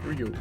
we go.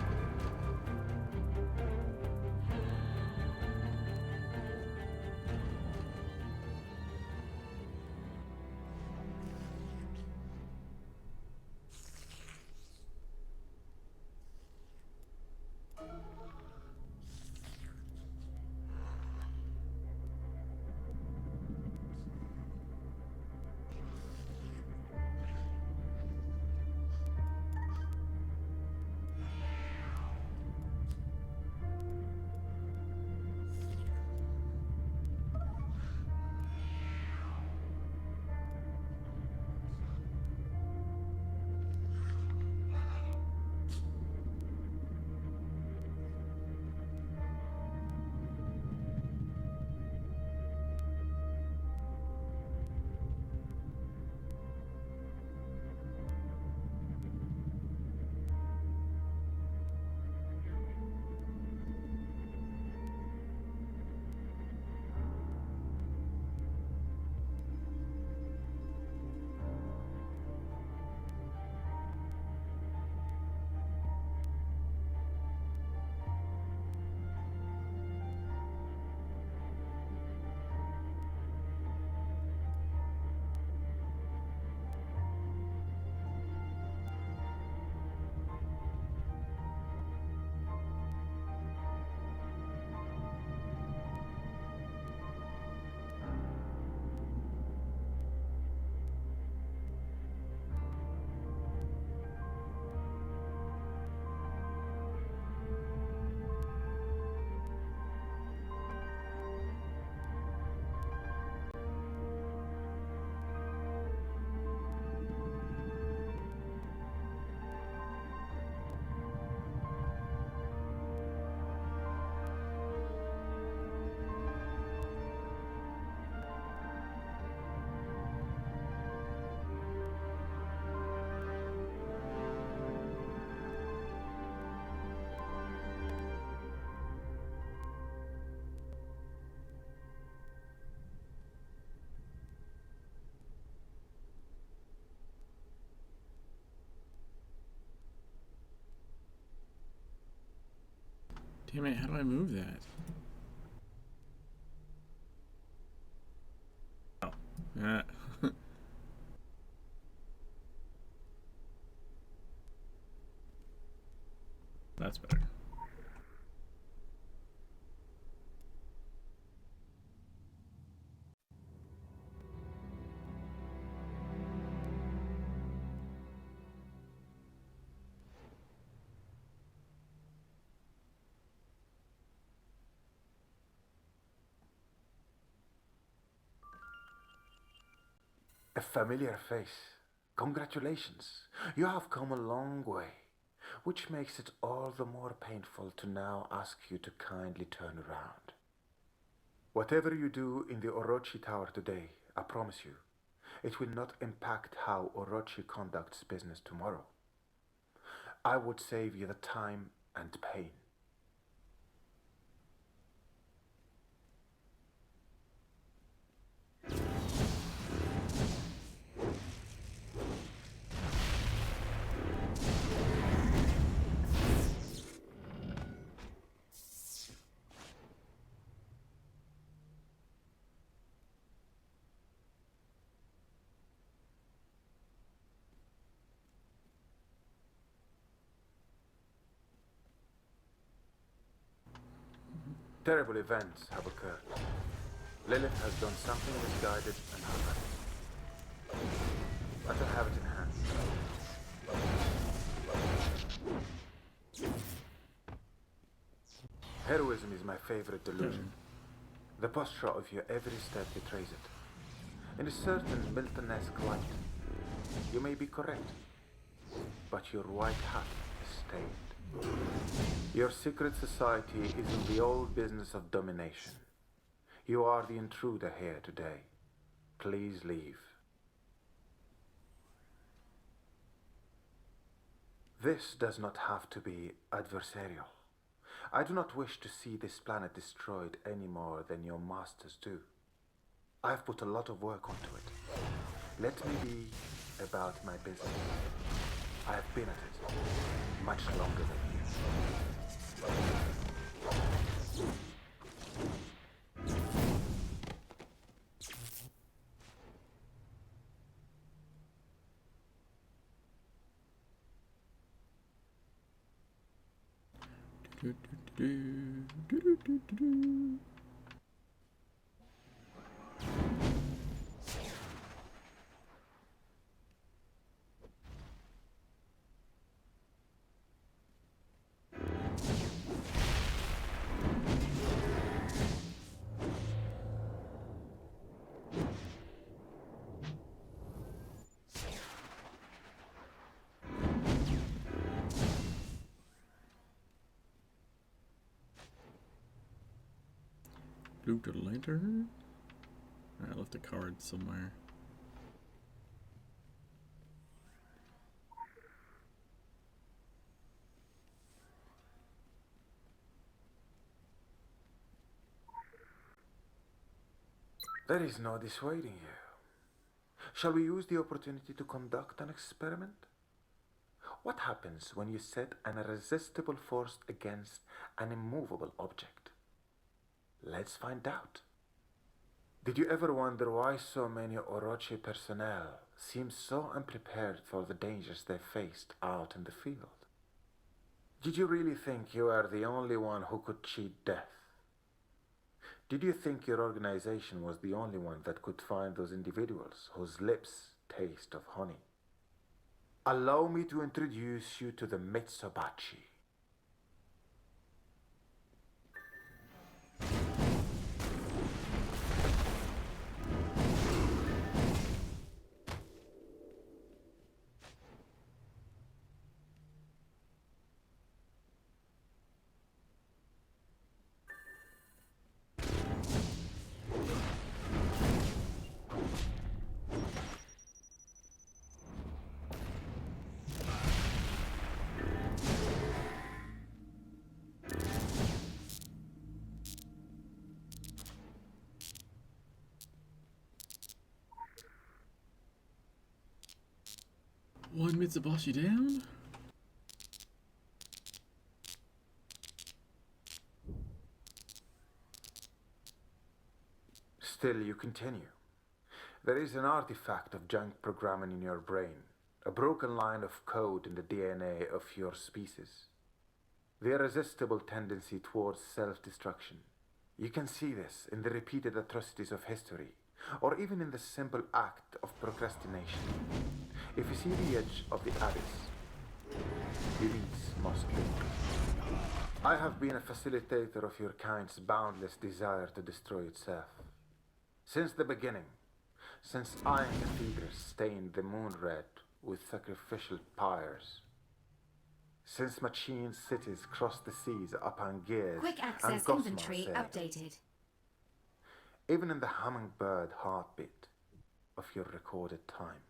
Damn it, how do I move that? Oh. That's better. A familiar face. Congratulations. You have come a long way, which makes it all the more painful to now ask you to kindly turn around. Whatever you do in the Orochi Tower today, I promise you, it will not impact how Orochi conducts business tomorrow. I would save you the time and pain. Terrible events have occurred. Lilith has done something misguided and horrific. But I have it in hand. Heroism is my favorite delusion. The posture of your every step betrays it. In a certain Milton-esque light, you may be correct, but your white hat is stained. Your secret society is in the old business of domination. You are the intruder here today. Please leave. This does not have to be adversarial. I do not wish to see this planet destroyed any more than your masters do. I have put a lot of work onto it. Let me be about my business. I have been at it much longer than you. Do, do, do, do, do, do, do. Loot a lantern? I left a card somewhere. There is no dissuading you. Shall we use the opportunity to conduct an experiment? What happens when you set an irresistible force against an immovable object? Let's find out. Did you ever wonder why so many Orochi personnel seem so unprepared for the dangers they faced out in the field? Did you really think you are the only one who could cheat death? Did you think your organization was the only one that could find those individuals whose lips taste of honey? Allow me to introduce you to the Mitsubachi. One Mitsubashi down? Still, you continue. There is an artifact of junk programming in your brain, a broken line of code in the DNA of your species. The irresistible tendency towards self-destruction. You can see this in the repeated atrocities of history, or even in the simple act of procrastination. If you see the edge of the abyss, elites must look. I have been a facilitator of your kind's boundless desire to destroy itself. Since the beginning, since iron cathedrals stained the moon red with sacrificial pyres, since machine cities crossed the seas upon gears Quick and access gossamer inventory sails, updated. even in the hummingbird heartbeat of your recorded time.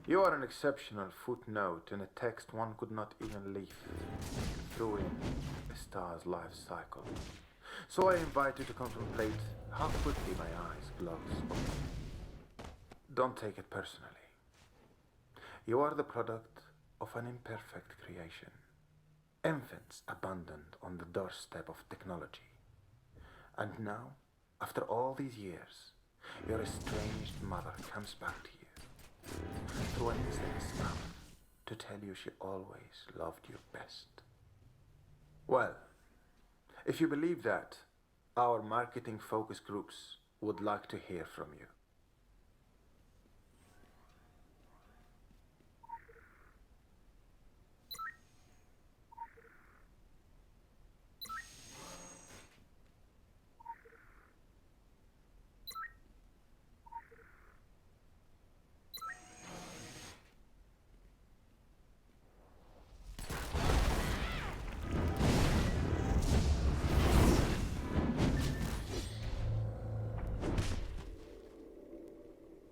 You are an exceptional footnote in a text one could not even leaf through in a star's life cycle. So I invite you to contemplate how quickly my eyes close. Don't take it personally. You are the product of an imperfect creation. Infants abandoned on the doorstep of technology. And now, after all these years, your estranged mother comes back to you through an insect's mouth to tell you she always loved you best. Well, if you believe that, our marketing focus groups would like to hear from you.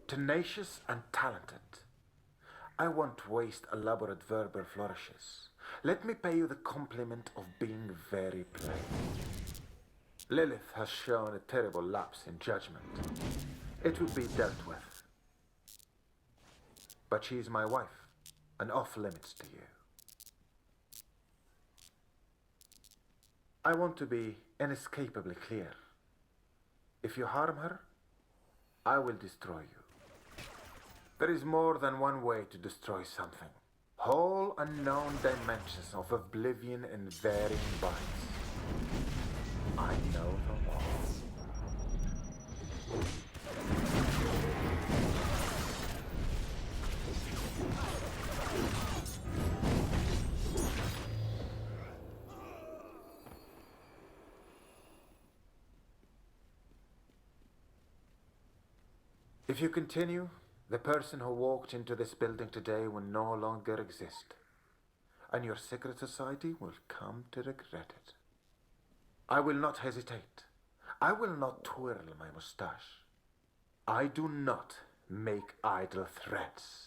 Tenacious and talented. I won't waste elaborate verbal flourishes. Let me pay you the compliment of being very plain. Lilith has shown a terrible lapse in judgment. it would be dealt with. But she is my wife, and off limits to you. I want to be inescapably clear. If you harm her, I will destroy you. There is more than one way to destroy something. Whole unknown dimensions of oblivion in varying bites. I know them all. If you continue, the person who walked into this building today will no longer exist, and your secret society will come to regret it. I will not hesitate. I will not twirl my mustache. I do not make idle threats.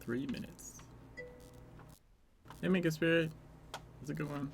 $3 minutes. Hey, Mega Spirit. How's it going?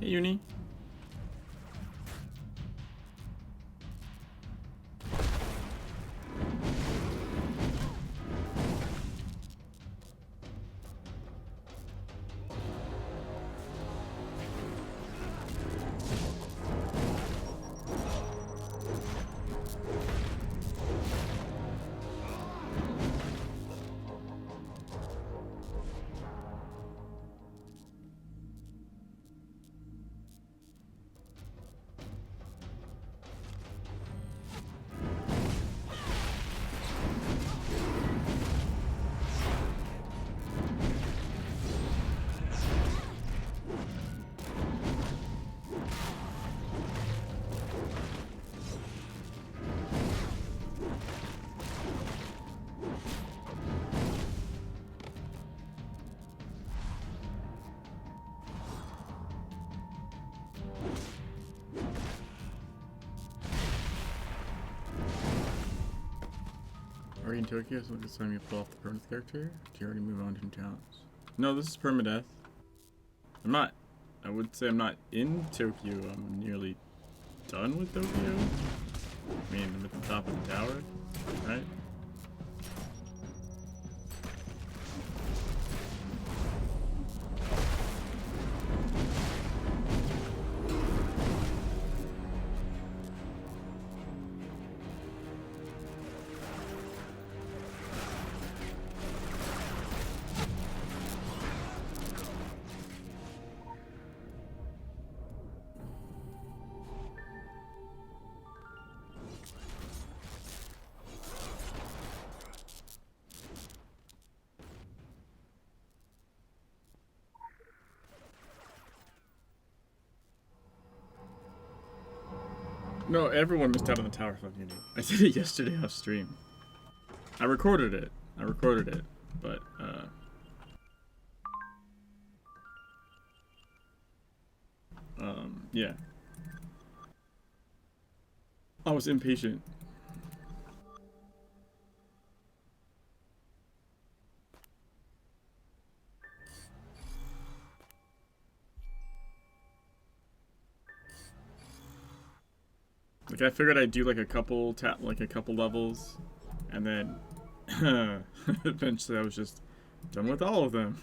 Hey, Uni. Are you in Tokyo? So it's time you pull off the Perma Death character? Do you already move on to new towns? No, this is Perma Death. I'm not. I would say I'm not in Tokyo. I'm nearly done with Tokyo. I mean, I'm at the top of the tower, right? No, everyone missed out on the tower fucking dude. I did it yesterday off stream. I recorded it. But, yeah. I was impatient. Like, I figured I'd do like a couple levels, and then eventually I was just done with all of them.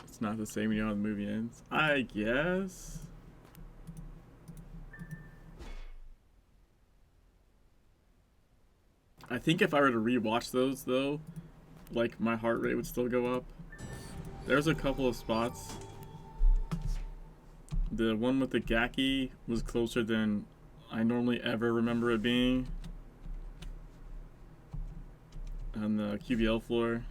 It's not the same when you know how the movie ends, I guess. I think if I were to rewatch those though, like my heart rate would still go up. There's a couple of spots. The one with the Gaki was closer than I normally ever remember it being. On the QBL floor.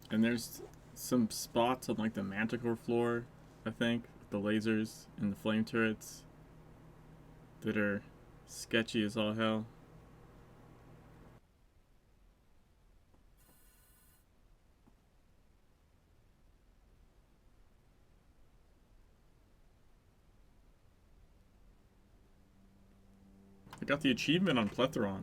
And there's some spots on like the Manticore floor, I think, with the lasers and the flame turrets that are sketchy as all hell. I got the achievement on Plethron.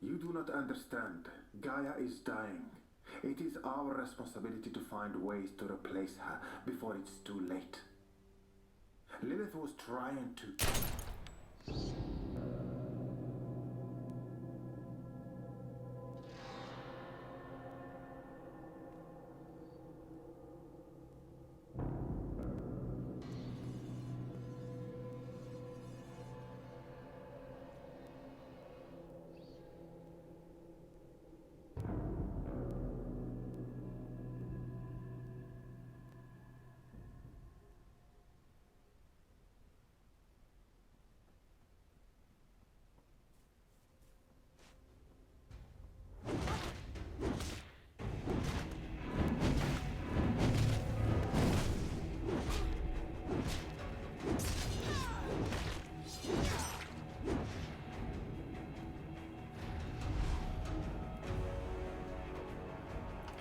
You do not understand. Gaia is dying. It is our responsibility to find ways to replace her before it's too late. Lilith was trying to...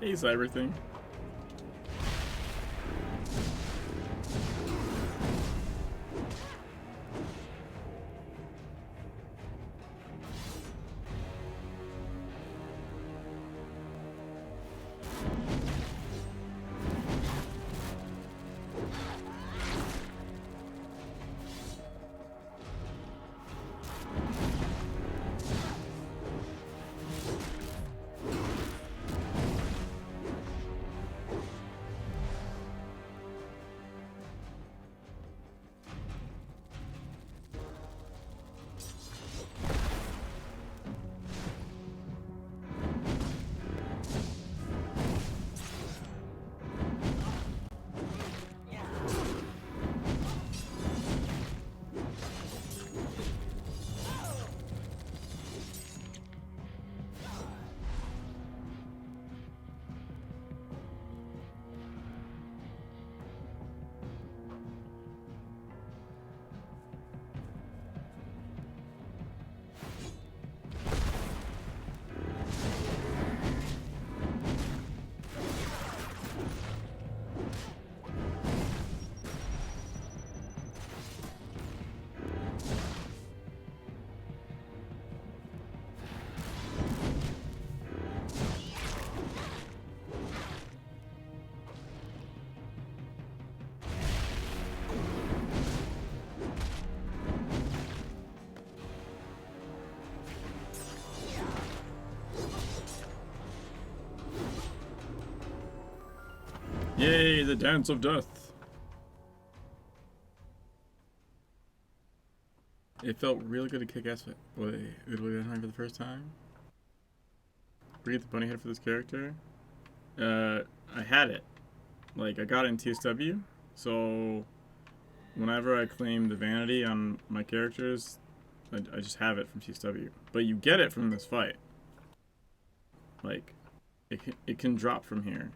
Hey, Cyberthing. Yay, the dance of death. It felt really good to kick ass with Italy for the first time. We get the bunny head for this character. I had it. Like, I got it in TSW, so whenever I claim the vanity on my characters, I just have it from TSW. But you get it from this fight. Like, it can drop from here.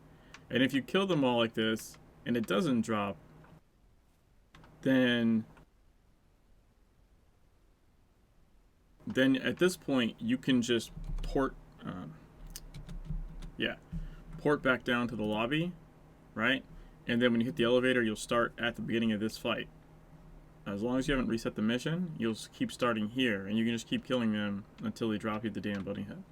And if you kill them all like this, and it doesn't drop, then at this point, you can just port back down to the lobby, right? And then when you hit the elevator, you'll start at the beginning of this fight. As long as you haven't reset the mission, you'll keep starting here, and you can just keep killing them until they drop you the damn bunny head.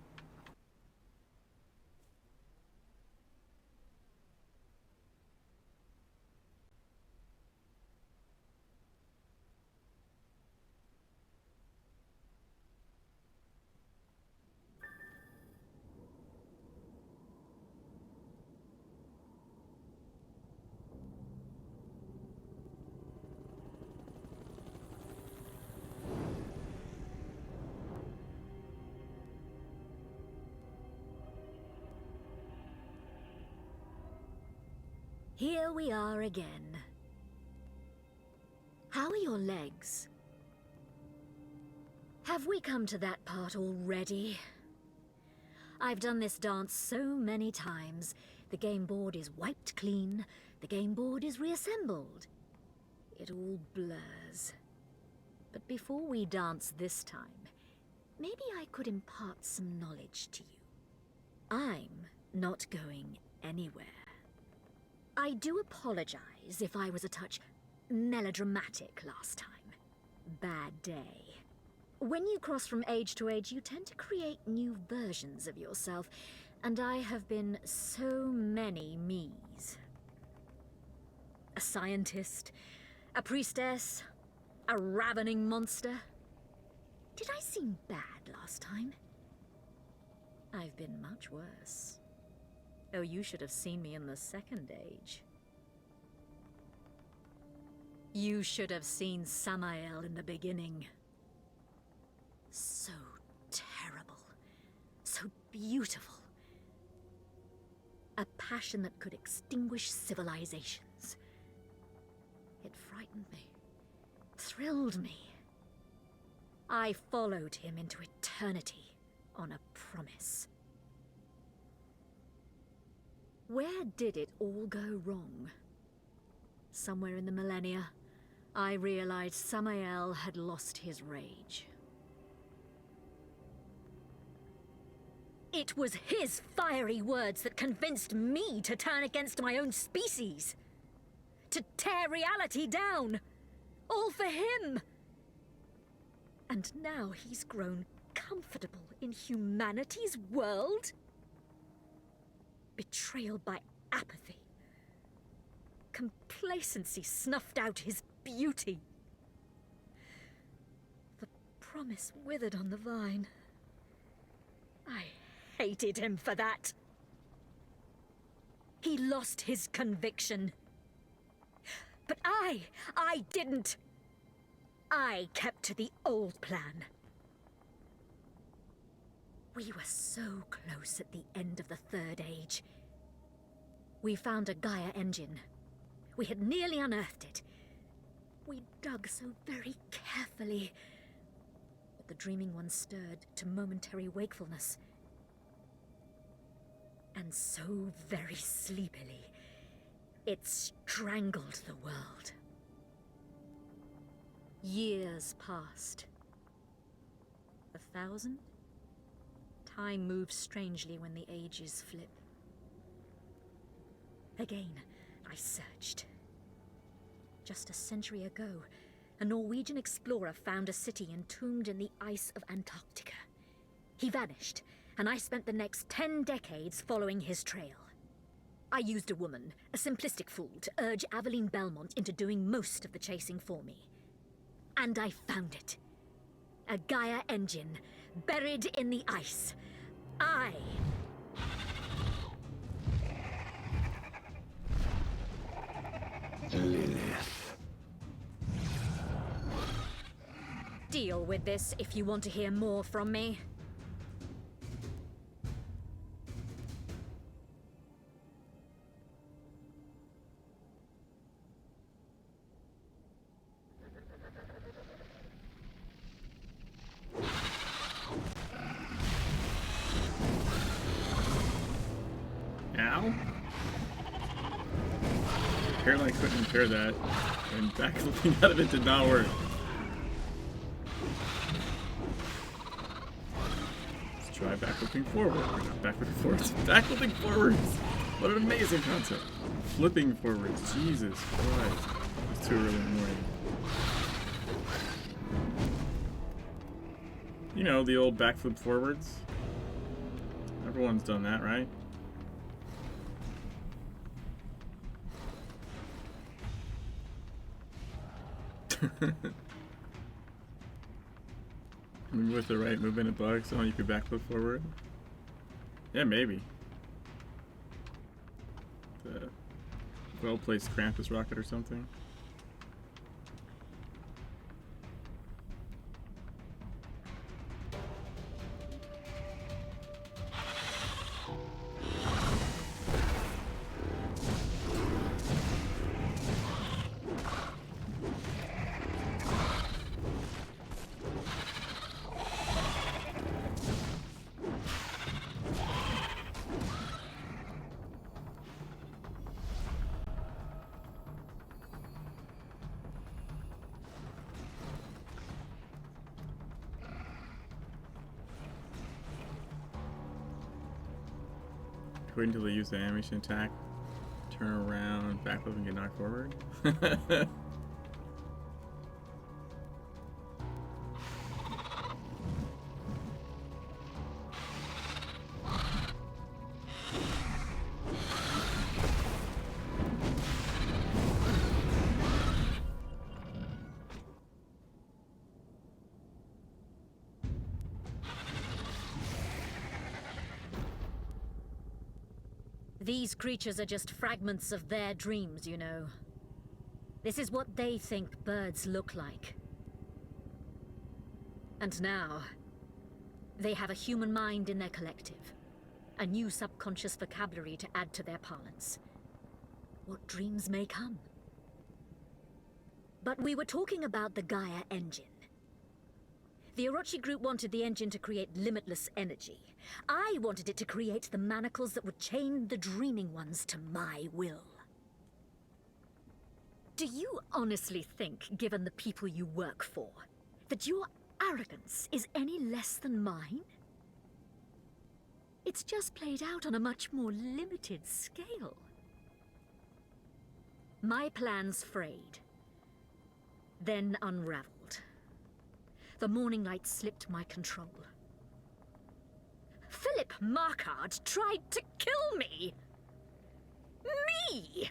Here we are again. How are your legs? Have we come to that part already? I've done this dance so many times. The game board is wiped clean, the game board is reassembled. It all blurs. But before we dance this time, maybe I could impart some knowledge to you. I'm not going anywhere. I do apologize if I was a touch melodramatic last time. Bad day. When you cross from age to age, you tend to create new versions of yourself, and I have been so many me's. A scientist, a priestess, a ravening monster. Did I seem bad last time? I've been much worse. Oh, you should have seen me in the second age. You should have seen Samael in the beginning. So terrible. So beautiful. A passion that could extinguish civilizations. It frightened me. Thrilled me. I followed him into eternity on a promise. Where did it all go wrong? Somewhere in the millennia, I realized Samael had lost his rage. It was his fiery words that convinced me to turn against my own species. To tear reality down. All for him. And now he's grown comfortable in humanity's world? Betrayal by apathy. Complacency snuffed out his beauty. The promise withered on the vine. I hated him for that. He lost his conviction. But I didn't. I kept to the old plan. We were so close at the end of the Third Age. We found a Gaia engine. We had nearly unearthed it. We dug so very carefully. But the dreaming one stirred to momentary wakefulness. And so very sleepily, it strangled the world. Years passed. 1,000? Time moves strangely when the ages flip. Again, I searched. Just a century ago, a Norwegian explorer found a city entombed in the ice of Antarctica. He vanished, and I spent the next 10 decades following his trail. I used a woman, a simplistic fool, to urge Aveline Belmont into doing most of the chasing for me. And I found it. A Gaia engine, buried in the ice. Lilith. Deal with this if you want to hear more from me. Ow. Apparently I couldn't repair that, and backflipping out of it did not work. Let's try backflipping forward. Or not backflipping forwards. Backflipping forwards! What an amazing concept. Flipping forwards. Jesus Christ. It's too early in the morning. You know, the old backflip forwards. Everyone's done that, right? Maybe with the right movement of bugs, oh, you could backflip forward. Yeah, maybe. The well-placed Krampus rocket or something. Wait until they use the animation attack, turn around, backflip, and get knocked forward. These creatures are just fragments of their dreams, you know. This is what they think birds look like. And now, they have a human mind in their collective. A new subconscious vocabulary to add to their parlance. What dreams may come. But we were talking about the Gaia engine. The Orochi group wanted the engine to create limitless energy. I wanted it to create the manacles that would chain the dreaming ones to my will. Do you honestly think, given the people you work for, that your arrogance is any less than mine? It's just played out on a much more limited scale. My plans frayed, then unraveled. The morning light slipped my control. Philip Markard tried to kill me! Me!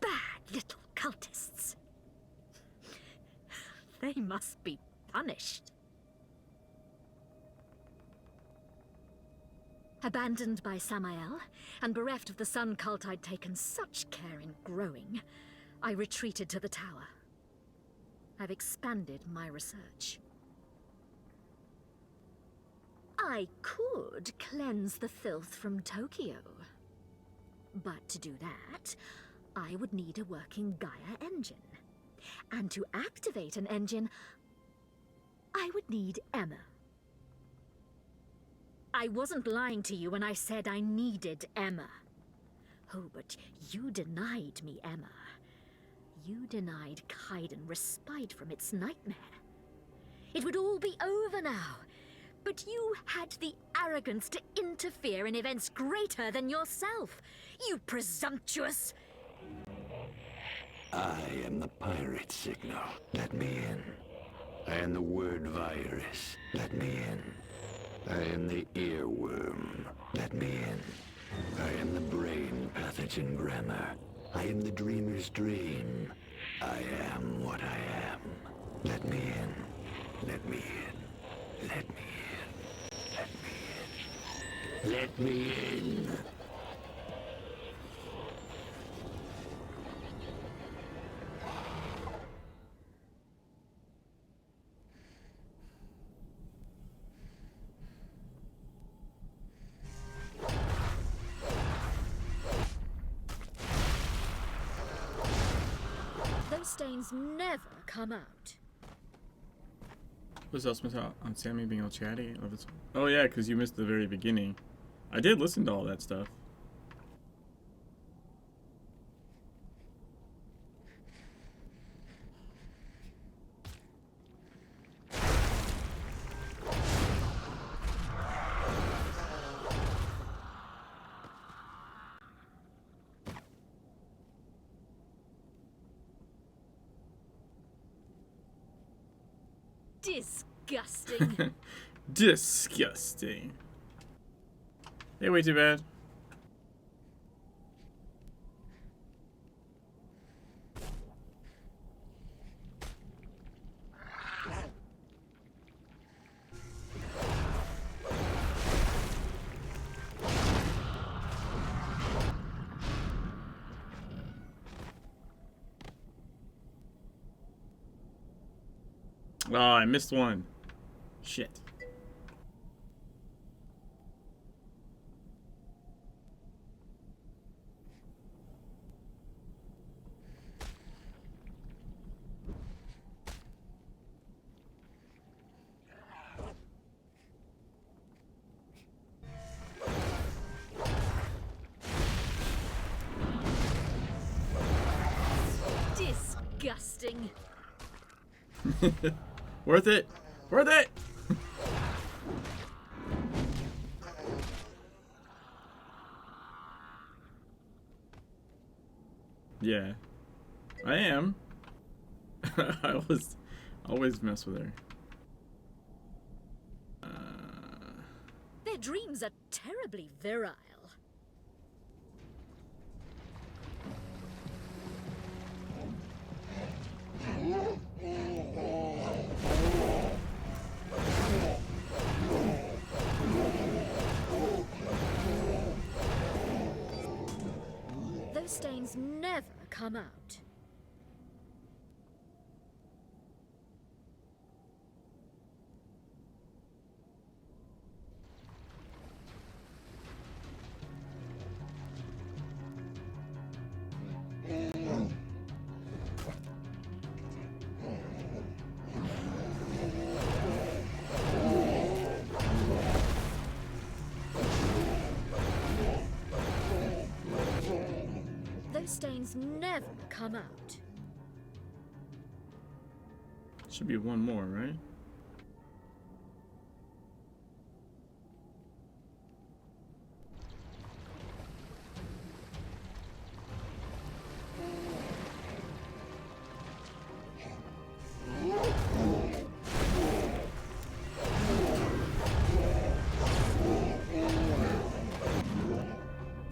Bad little cultists. They must be punished. Abandoned by Samael, and bereft of the sun cult I'd taken such care in growing, I retreated to the tower. I've expanded my research. I could cleanse the filth from Tokyo. But to do that, I would need a working Gaia engine. And to activate an engine, I would need Emma. I wasn't lying to you when I said I needed Emma. Oh, but you denied me Emma. You denied Kaiden respite from its nightmare. It would all be over now. But you had the arrogance to interfere in events greater than yourself. You presumptuous... I am the pirate signal. Let me in. I am the word virus. Let me in. I am the earworm. Let me in. I am the brain pathogen grammar. I am the dreamer's dream. I am what I am. Let me in. Let me in. Let me in. Let me in. Let me in. Those stains never come out. What's else missed out on Sammy being all chatty? Oh yeah, because you missed the very beginning. I did listen to all that stuff. Disgusting. Disgusting. Hey, way too bad. Oh, I missed one. Shit. Disgusting. Worth it. Worth it. Yeah, I am. I always mess with her. Their dreams are terribly virile. Those stains never come out. Those stains never come out. Should be one more, right?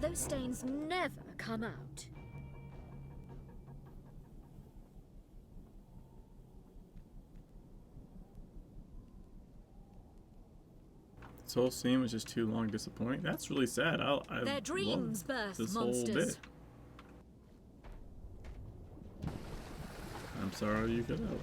Those stains never come out. This whole scene was just too long, disappointing. That's really sad. I Their dreams birth this whole monsters. bit. I'm sorry you could help.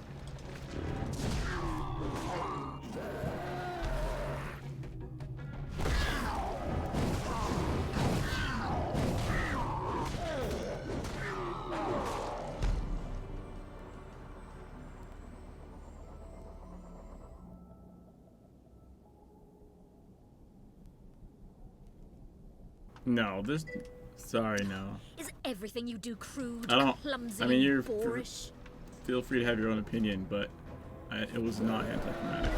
No, this. Sorry, no. Is everything you do crude, I don't. clumsy, I mean, you're. boorish? Feel free to have your own opinion, but it was not anticlimactic.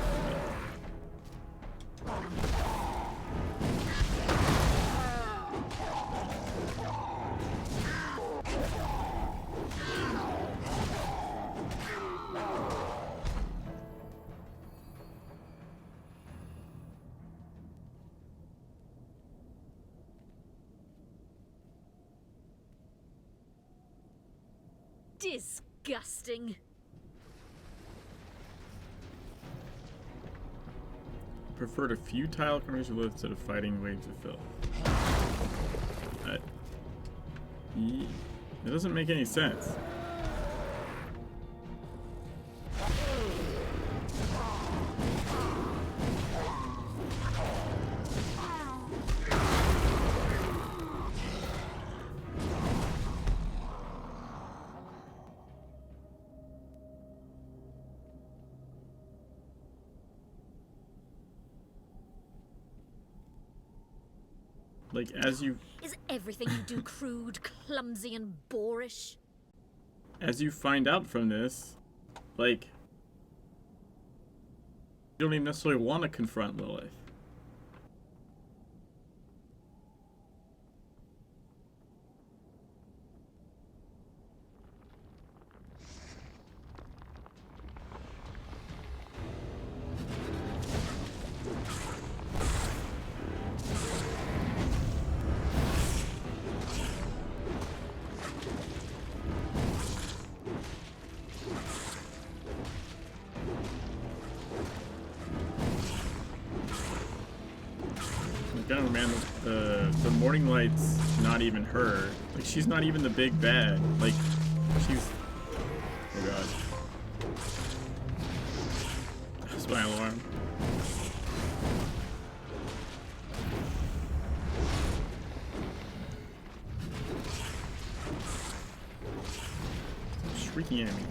Disgusting. Preferred a futile conversation with instead of fighting waves of filth. It doesn't make any sense. Like, as you Is everything you do crude, clumsy, and boorish? find out from this, like, you don't even necessarily want to confront Lilith. Man, the morning light's not even her. Like, she's not even the big bad. Like, she's... Oh god. That's my alarm. Stop shrieking at me.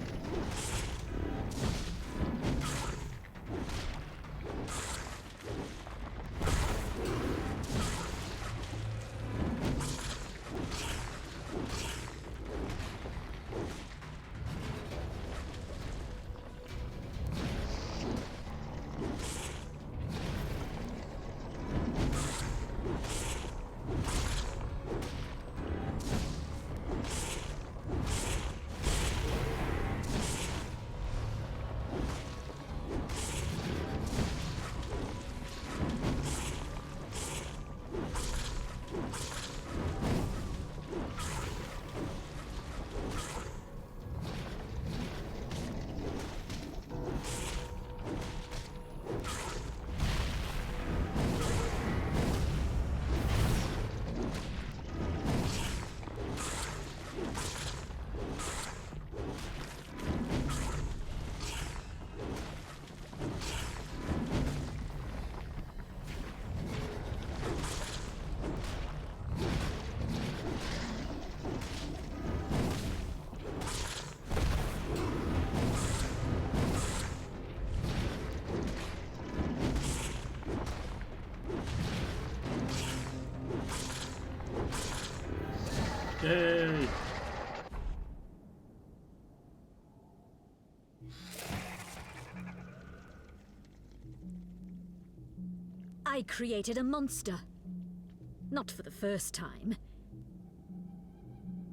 Yay! I created a monster. Not for the first time.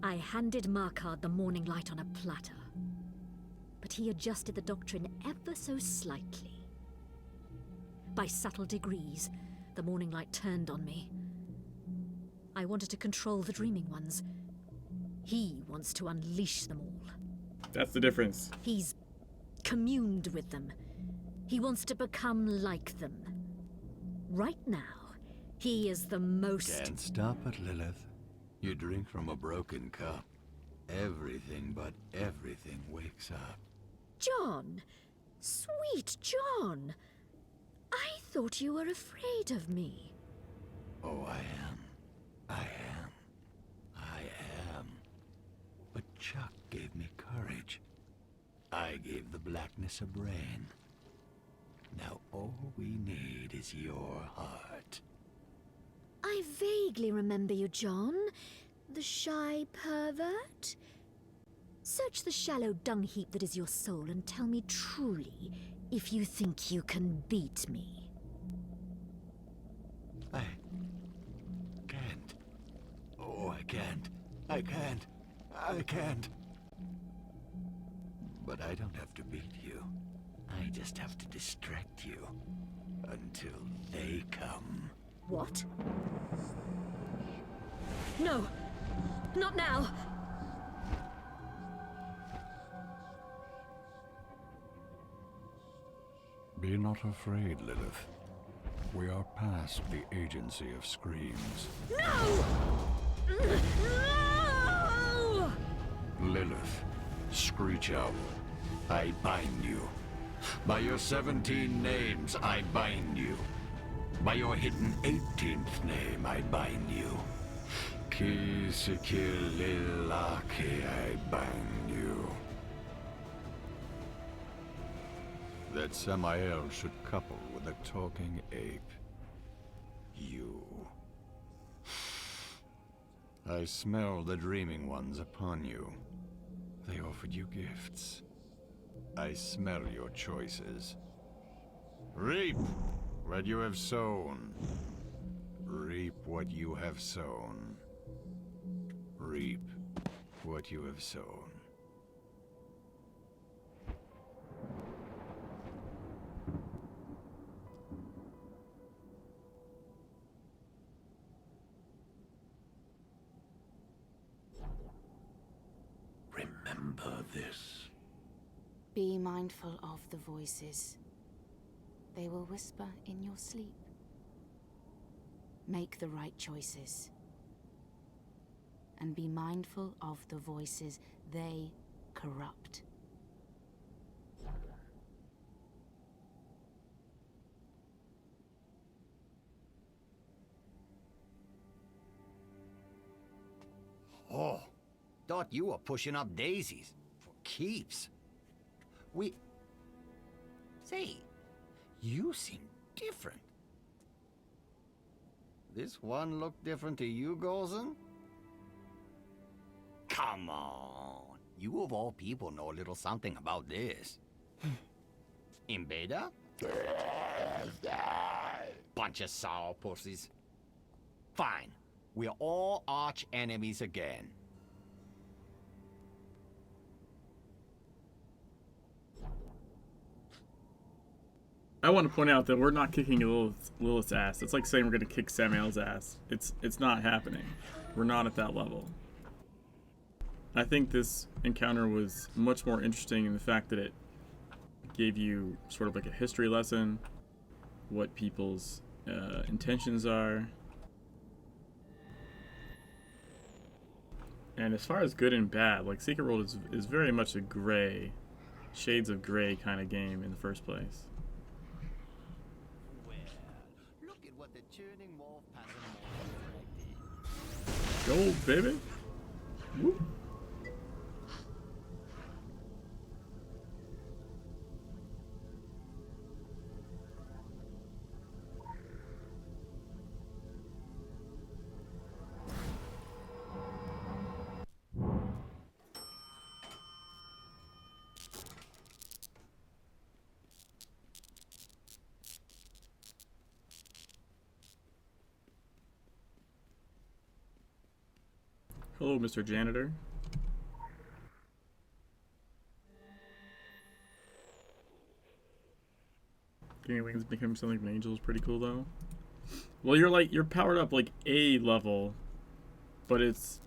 I handed Markard the morning light on a platter. But he adjusted the doctrine ever so slightly. By subtle degrees, the morning light turned on me. I wanted to control the dreaming ones. He wants to unleash them all. That's the difference. He's communed with them. He wants to become like them. Right now, he is the most... Can't stop it, Lilith. You drink from a broken cup. Everything but everything wakes up. John! Sweet John! I thought you were afraid of me. Oh, I am. I am. I am. But Chuck gave me courage. I gave the blackness a brain. Now all we need is your heart. I vaguely remember you, John. The shy pervert. Search the shallow dung heap that is your soul and tell me truly if you think you can beat me. I can't. Oh, I can't. I can't. I can't. But I don't have to beat you. I just have to distract you until they come. What? No! Not now! Be not afraid, Lilith. We are past the agency of screams. No! No! Lilith, Screech Owl, I bind you. By your 17 names, I bind you. By your hidden 18th name, I bind you. Ki Sikililaki, I bind you. That Samael should couple with a talking ape. You. I smell the dreaming ones upon you. They offered you gifts. I smell your choices. Reap what you have sown. Reap what you have sown. Reap what you have sown. Remember this. Be mindful of the voices. They will whisper in your sleep. Make the right choices. And be mindful of the voices they corrupt. Oh, thought you were pushing up daisies for keeps. Say, you seem different. This one look different to you, Golson? Come on. You of all people know a little something about this. In beta? Bunch of sour pussies. Fine. We're all arch enemies again. I want to point out that we're not kicking Lilith's ass. It's like saying we're going to kick Samael's ass. It's not happening. We're not at that level. I think this encounter was much more interesting in the fact that it gave you sort of like a history lesson, what people's intentions are. And as far as good and bad, like Secret World is very much a gray, shades of gray kind of game in the first place. Look at what the churning morph pattern Go, baby! Woo. Hello, Mr. Janitor. Getting wings becoming something like an angel is pretty cool, though. Well, you're powered up like A level, but it's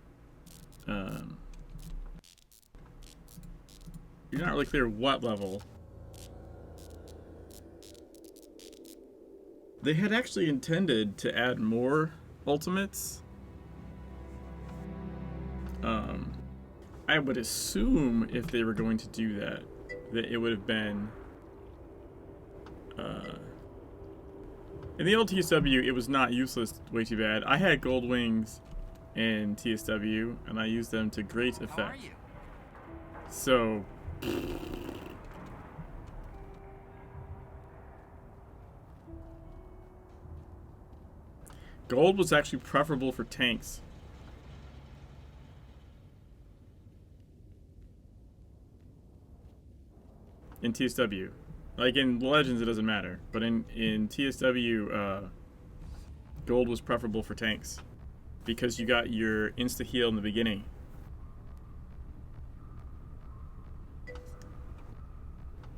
you're not really clear what level. They had actually intended to add more ultimates. I would assume if they were going to do that it would have been in the old TSW. It was not useless, way too bad. I had gold wings in TSW and I used them to great effect. How are you? So gold was actually preferable for tanks. In TSW. Like in Legends it doesn't matter, but in TSW gold was preferable for tanks because you got your insta heal in the beginning.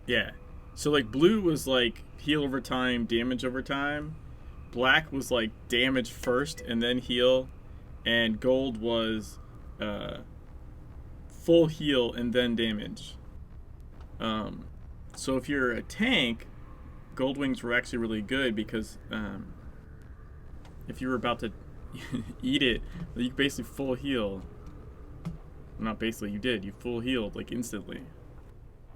Yeah. So like blue was like heal over time, damage over time. Black was like damage first and then heal, and gold was full heal and then damage. So if you're a tank, gold wings were actually really good because if you were about to eat it, you basically full heal. Not basically, you did. You full healed like instantly.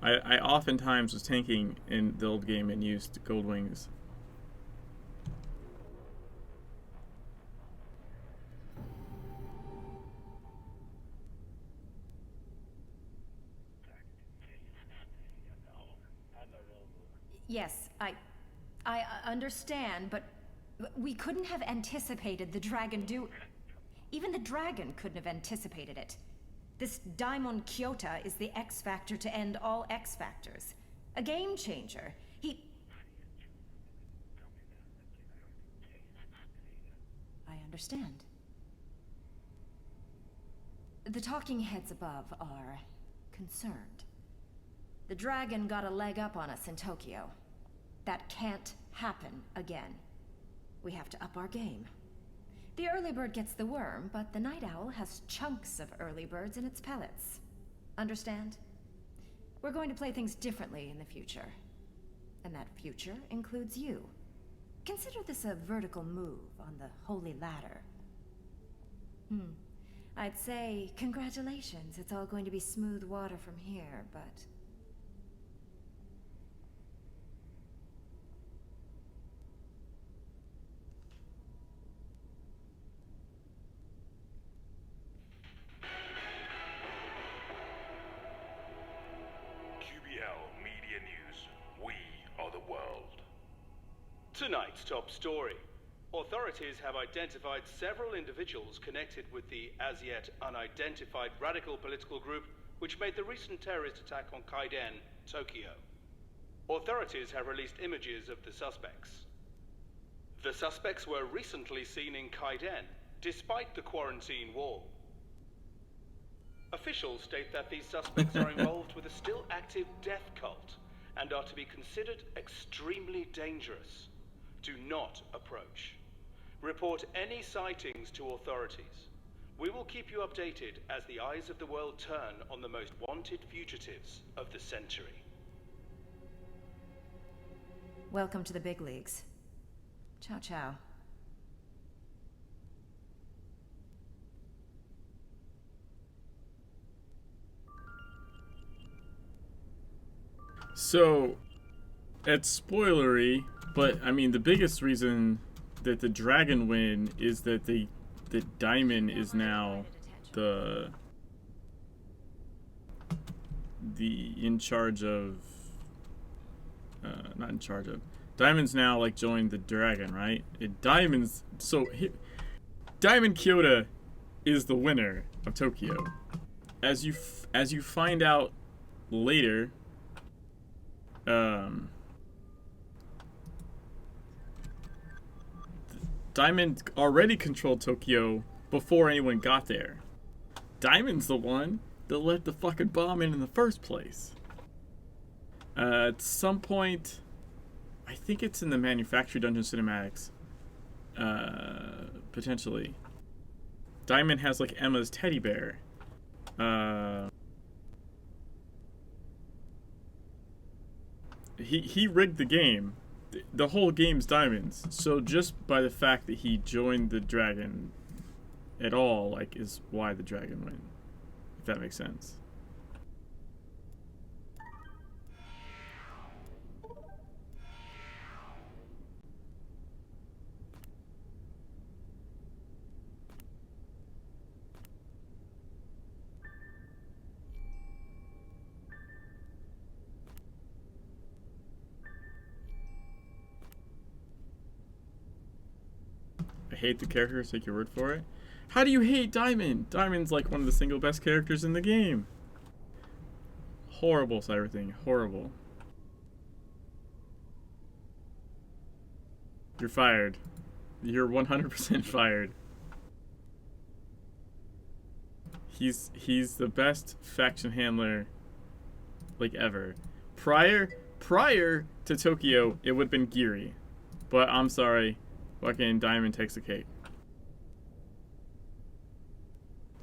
I oftentimes was tanking in the old game and used gold wings. Yes, I understand, but we couldn't have anticipated the dragon Even the dragon couldn't have anticipated it. This Daimon Kyota is the X Factor to end all X Factors. A game changer. I understand. The talking heads above are concerned. The dragon got a leg up on us in Tokyo. That can't happen again. We have to up our game. The early bird gets the worm, but the night owl has chunks of early birds in its pellets. Understand? We're going to play things differently in the future. And that future includes you. Consider this a vertical move on the holy ladder. I'd say congratulations, it's all going to be smooth water from here, but... QBL Media News. We are the world. Tonight's top story. Authorities have identified several individuals connected with the as-yet unidentified radical political group which made the recent terrorist attack on Kaiden, Tokyo. Authorities have released images of the suspects. The suspects were recently seen in Kaiden, despite the quarantine wall. Officials state that these suspects are involved with a still active death cult and are to be considered extremely dangerous. Do not approach. Report any sightings to authorities. We will keep you updated as the eyes of the world turn on the most wanted fugitives of the century. Welcome to the big leagues. Ciao, ciao. So, it's spoilery, but I mean the biggest reason that the dragon win is that the diamond is now the in charge of not in charge of Diamond's now like joined the dragon, right? Diamond Kyoto is the winner of Tokyo. As you find out later, Diamond already controlled Tokyo before anyone got there. Diamond's the one that let the fucking bomb in the first place. At some point, I think it's in the Manufactured Dungeon cinematics, potentially. Diamond has like Emma's teddy bear. He rigged the game. The whole game's Diamond's. So just by the fact that he joined the dragon at all, like, is why the dragon win. If that makes sense. I hate the character, take your word for it. How do you hate Diamond? Diamond's like one of the single best characters in the game. Horrible, Cyberthing. Horrible. You're fired. You're 100% fired. He's the best faction handler like ever. Prior to Tokyo, it would have been Geary. But I'm sorry. Fucking Diamond takes the cake.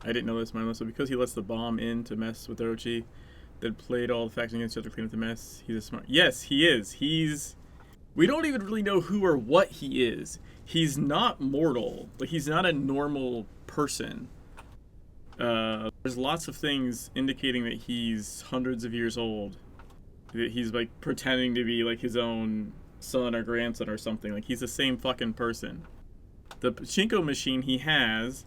I didn't know this, Melissa, because he lets the bomb in to mess with Orochi, that played all the factions against each other to clean up the mess. He's a smart... Yes, he is. We don't even really know who or what he is. He's not mortal. Like, he's not a normal person. There's lots of things indicating that he's hundreds of years old. That he's, like, pretending to be, like, his own son or grandson or something. Like, he's the same fucking person. The pachinko machine he has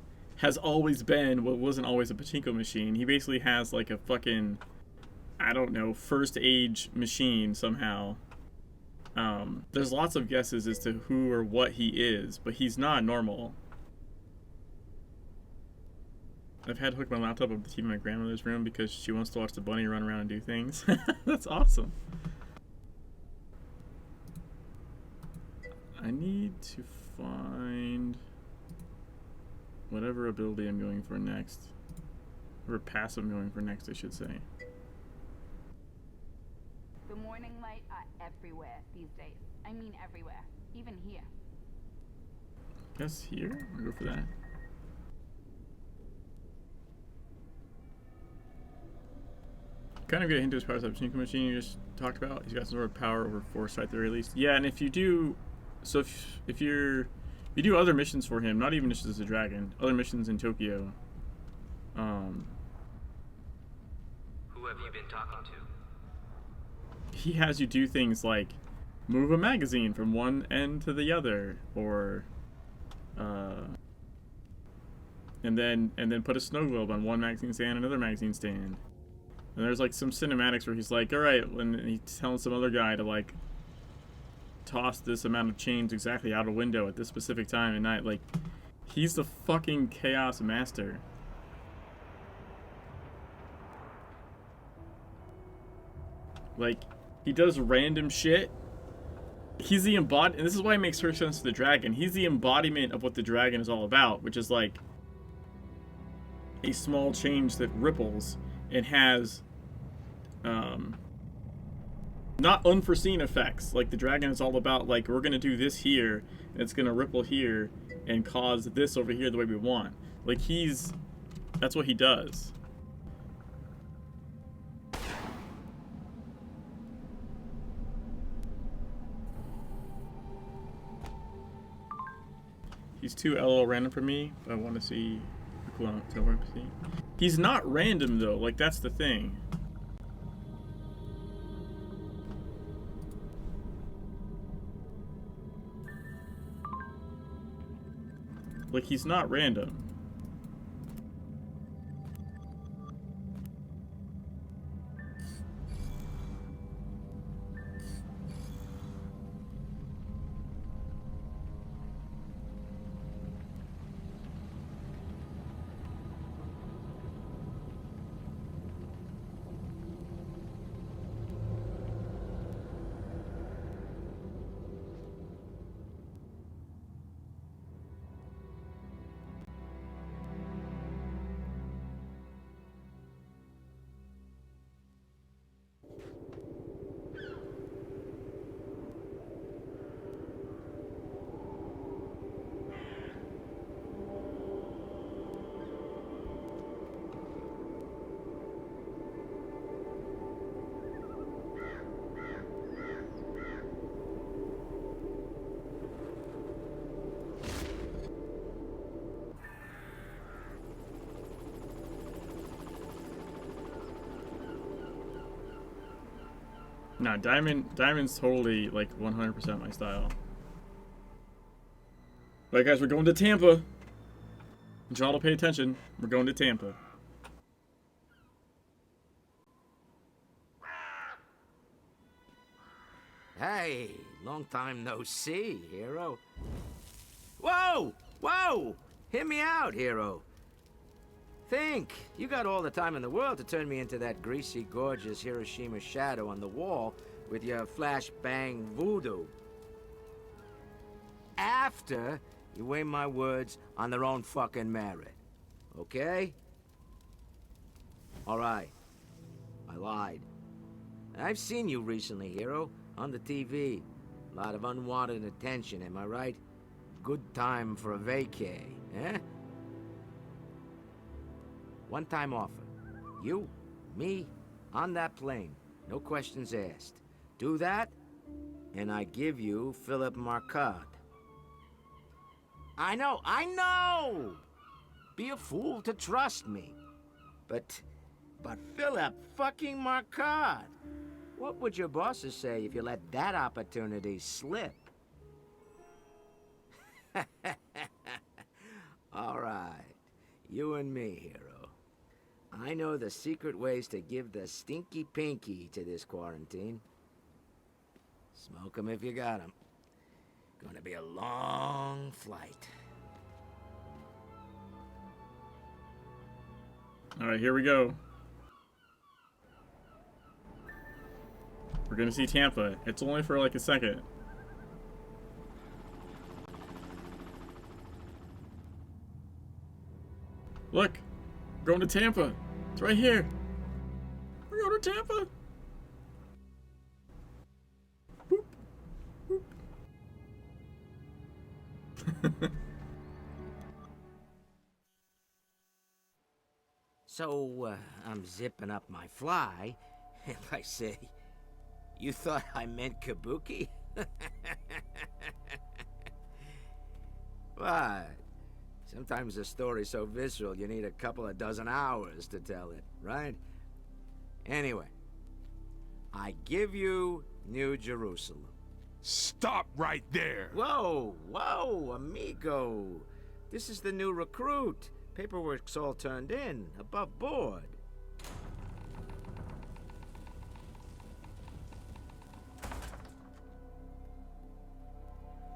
always been what wasn't always a pachinko machine. He basically has, like, a fucking, I don't know, first age machine somehow. There's lots of guesses as to who or what he is, but he's not normal. I've had to hook my laptop up to the TV in my grandmother's room because she wants to watch the bunny run around and do things. That's awesome. I need to find whatever ability I'm going for next. Or passive I'm going for next, I should say. The morning light are everywhere these days. I mean everywhere. Even here. Guess here? I'll go for that. Kind of get a hint to his power type Sneaker Machine you just talked about. He's got some sort of power over foresight at the very least. Yeah, and if you do, so if you do other missions for him, not even just as a dragon, other missions in Tokyo. Who have you been talking to? He has you do things like move a magazine from one end to the other, or and then put a snow globe on one magazine stand, another magazine stand. And there's like some cinematics where he's like, all right, and he's telling some other guy to like toss this amount of chains exactly out a window at this specific time at night. Like, he's the fucking chaos master. Like, he does random shit. He's the embodiment, and this is why it makes perfect sense to the dragon. He's the embodiment of what the dragon is all about, which is like a small change that ripples and has not unforeseen effects. Like, the dragon is all about, like, we're gonna do this here and it's gonna ripple here and cause this over here the way we want. Like, that's what he does. He's too LOL random for me, but I want to see the cool NPC. He's not random though, like, that's the thing. Like, he's not random. Nah, Diamond's totally, like, 100% my style. Alright, guys, we're going to Tampa. Y'all pay attention. We're going to Tampa. Hey, long time no see, hero. Whoa! Whoa! Hear me out, hero. Think. You got all the time in the world to turn me into that greasy, gorgeous Hiroshima shadow on the wall with your flashbang voodoo. After you weigh my words on their own fucking merit. Okay? Alright. I lied. I've seen you recently, hero. On the TV. A lot of unwanted attention, am I right? Good time for a vacay, eh? One-time offer. You, me, on that plane. No questions asked. Do that, and I give you Philip Marcotte. I know! Be a fool to trust me. But Philip fucking Marcotte. What would your bosses say if you let that opportunity slip? All right. You and me, hero. I know the secret ways to give the stinky pinky to this quarantine. Smoke 'em if you got 'em. Gonna be a long flight. Alright, here we go. We're gonna see Tampa. It's only for like a second. Look! We're going to Tampa! It's right here! We're going to Tampa! Boop. Boop. So, I'm zipping up my fly, and I say, you thought I meant kabuki? What? Sometimes a story's so visceral you need a couple of dozen hours to tell it, right? Anyway, I give you New Jerusalem. Stop right there! Whoa, whoa, amigo. This is the new recruit. Paperwork's all turned in, above board.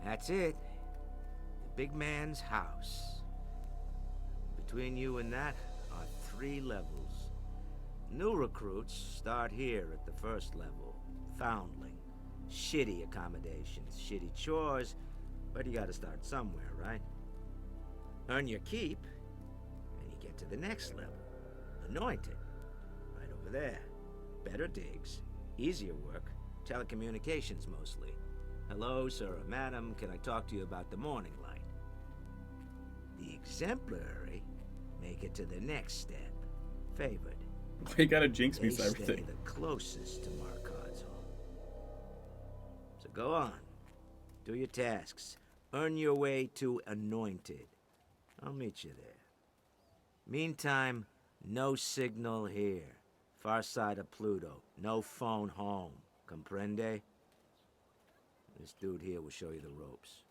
That's it. The big man's house. Between you and that are 3 levels. New recruits start here at the first level. Foundling. Shitty accommodations, shitty chores, but you gotta start somewhere, right? Earn your keep, and you get to the next level. Anointed. Right over there. Better digs, easier work, telecommunications mostly. Hello, sir or madam, can I talk to you about the morning light? The exemplary make it to the next step. Favored. You gotta jinx me, They Cyber stay Thing. the closest to Marquard's home. So go on. Do your tasks. Earn your way to Anointed. I'll meet you there. Meantime, no signal here. Far side of Pluto. No phone home. Comprende? This dude here will show you the ropes.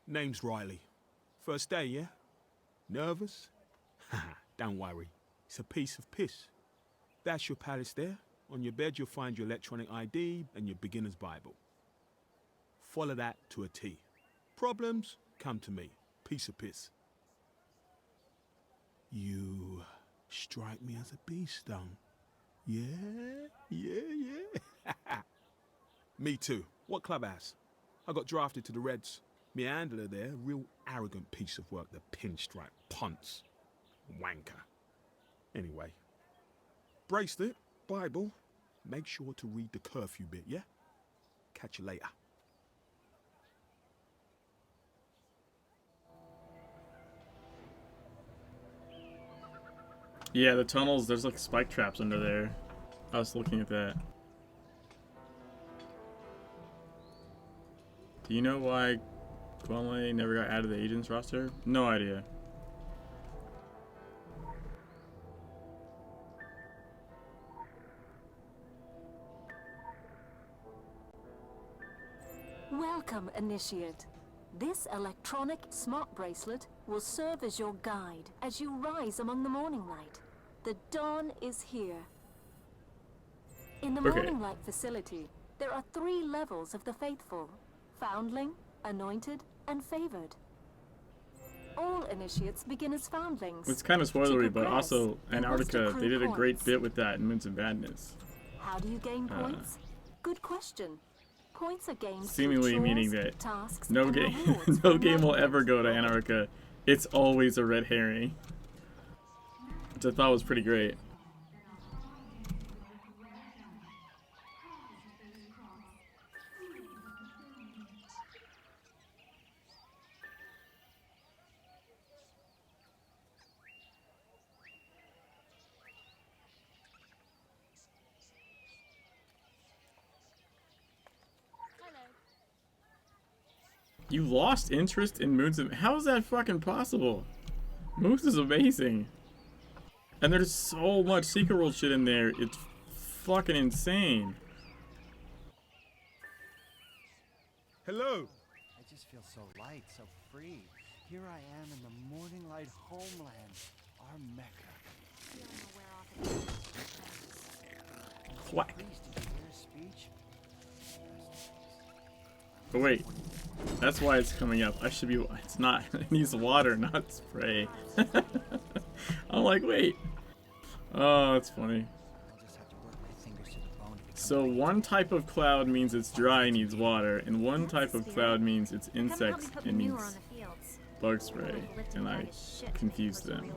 Name's Riley. First day, yeah? Nervous? Haha, don't worry. It's a piece of piss. That's your palace there. On your bed, you'll find your electronic ID and your beginner's Bible. Follow that to a T. Problems? Come to me. Piece of piss. You strike me as a beast, don't? Yeah. Me too. What clubhouse? I got drafted to the Reds. Me handler there, real arrogant piece of work, the pinstripe punts. Wanker. Anyway. Bracelet, Bible. Make sure to read the curfew bit, yeah? Catch you later. Yeah, the tunnels, there's like spike traps under there. I was looking at that. Do you know why Guanle never got added to the agents roster? No idea. Welcome, Initiate. This electronic smart bracelet will serve as your guide as you rise among the morning light. The dawn is here. In the morning light facility, there are 3 levels of the faithful: Foundling, Anointed, and Favored. All initiates begin as foundlings. It's kind of spoilery, but also Antarctica, they did a great bit with that in Moons of Madness. How do you gain points? Good question. Points are gained Seemingly through meaning chores, that tasks, no and game, rewards no from game will level ever go to Antarctica. It's always a red herring, which I thought was pretty great. You lost interest in Moons of... How is that fucking possible? Moons is amazing. And there's so much Secret World shit in there. It's fucking insane. Hello. I just feel so light, so free. Here I am in the morning light homeland, our Mecca. What? Please, did you hear his speech? But wait, that's why it's coming up. I should be... It's not. It needs water, not spray. I'm like, wait. Oh, that's funny. So one type of cloud means it's dry and needs water, and one type of cloud means it's insects and needs bug spray, and I confused them.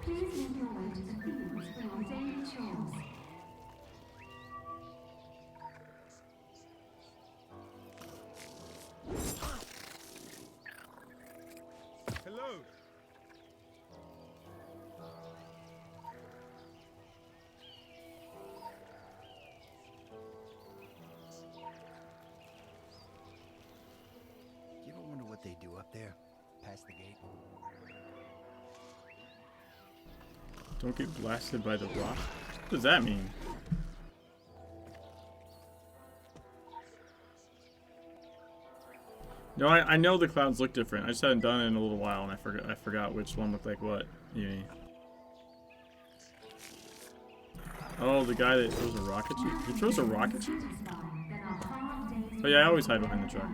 Please make your way to the fields for your daily chores. Hello. You ever wonder what they do up there, past the gate? Don't get blasted by the rock? What does that mean? No, I know the clouds look different. I just hadn't done it in a little while, and I forgot which one looked like what. Yeah. Oh, the guy that throws a rocket at you? He throws a rocket at you? Oh yeah, I always hide behind the truck.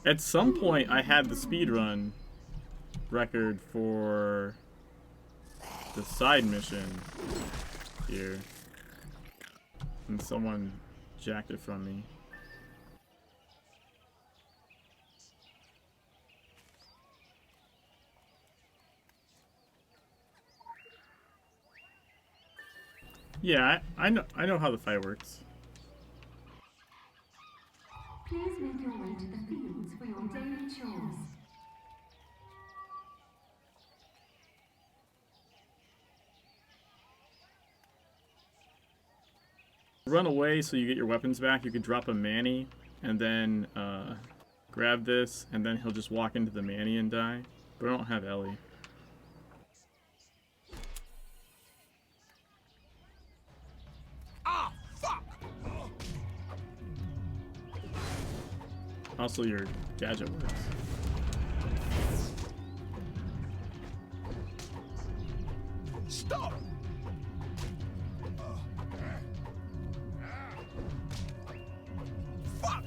At some point, I had the speedrun record for the side mission here, and someone jacked it from me. Yeah, I know how the fight works. Please make your way to the fields for your daily chores. Run away so you get your weapons back. You could drop a Manny and then grab this, and then he'll just walk into the Manny and die. But I don't have Ellie. Ah, fuck! Also, your gadget works. Stop! Fuck!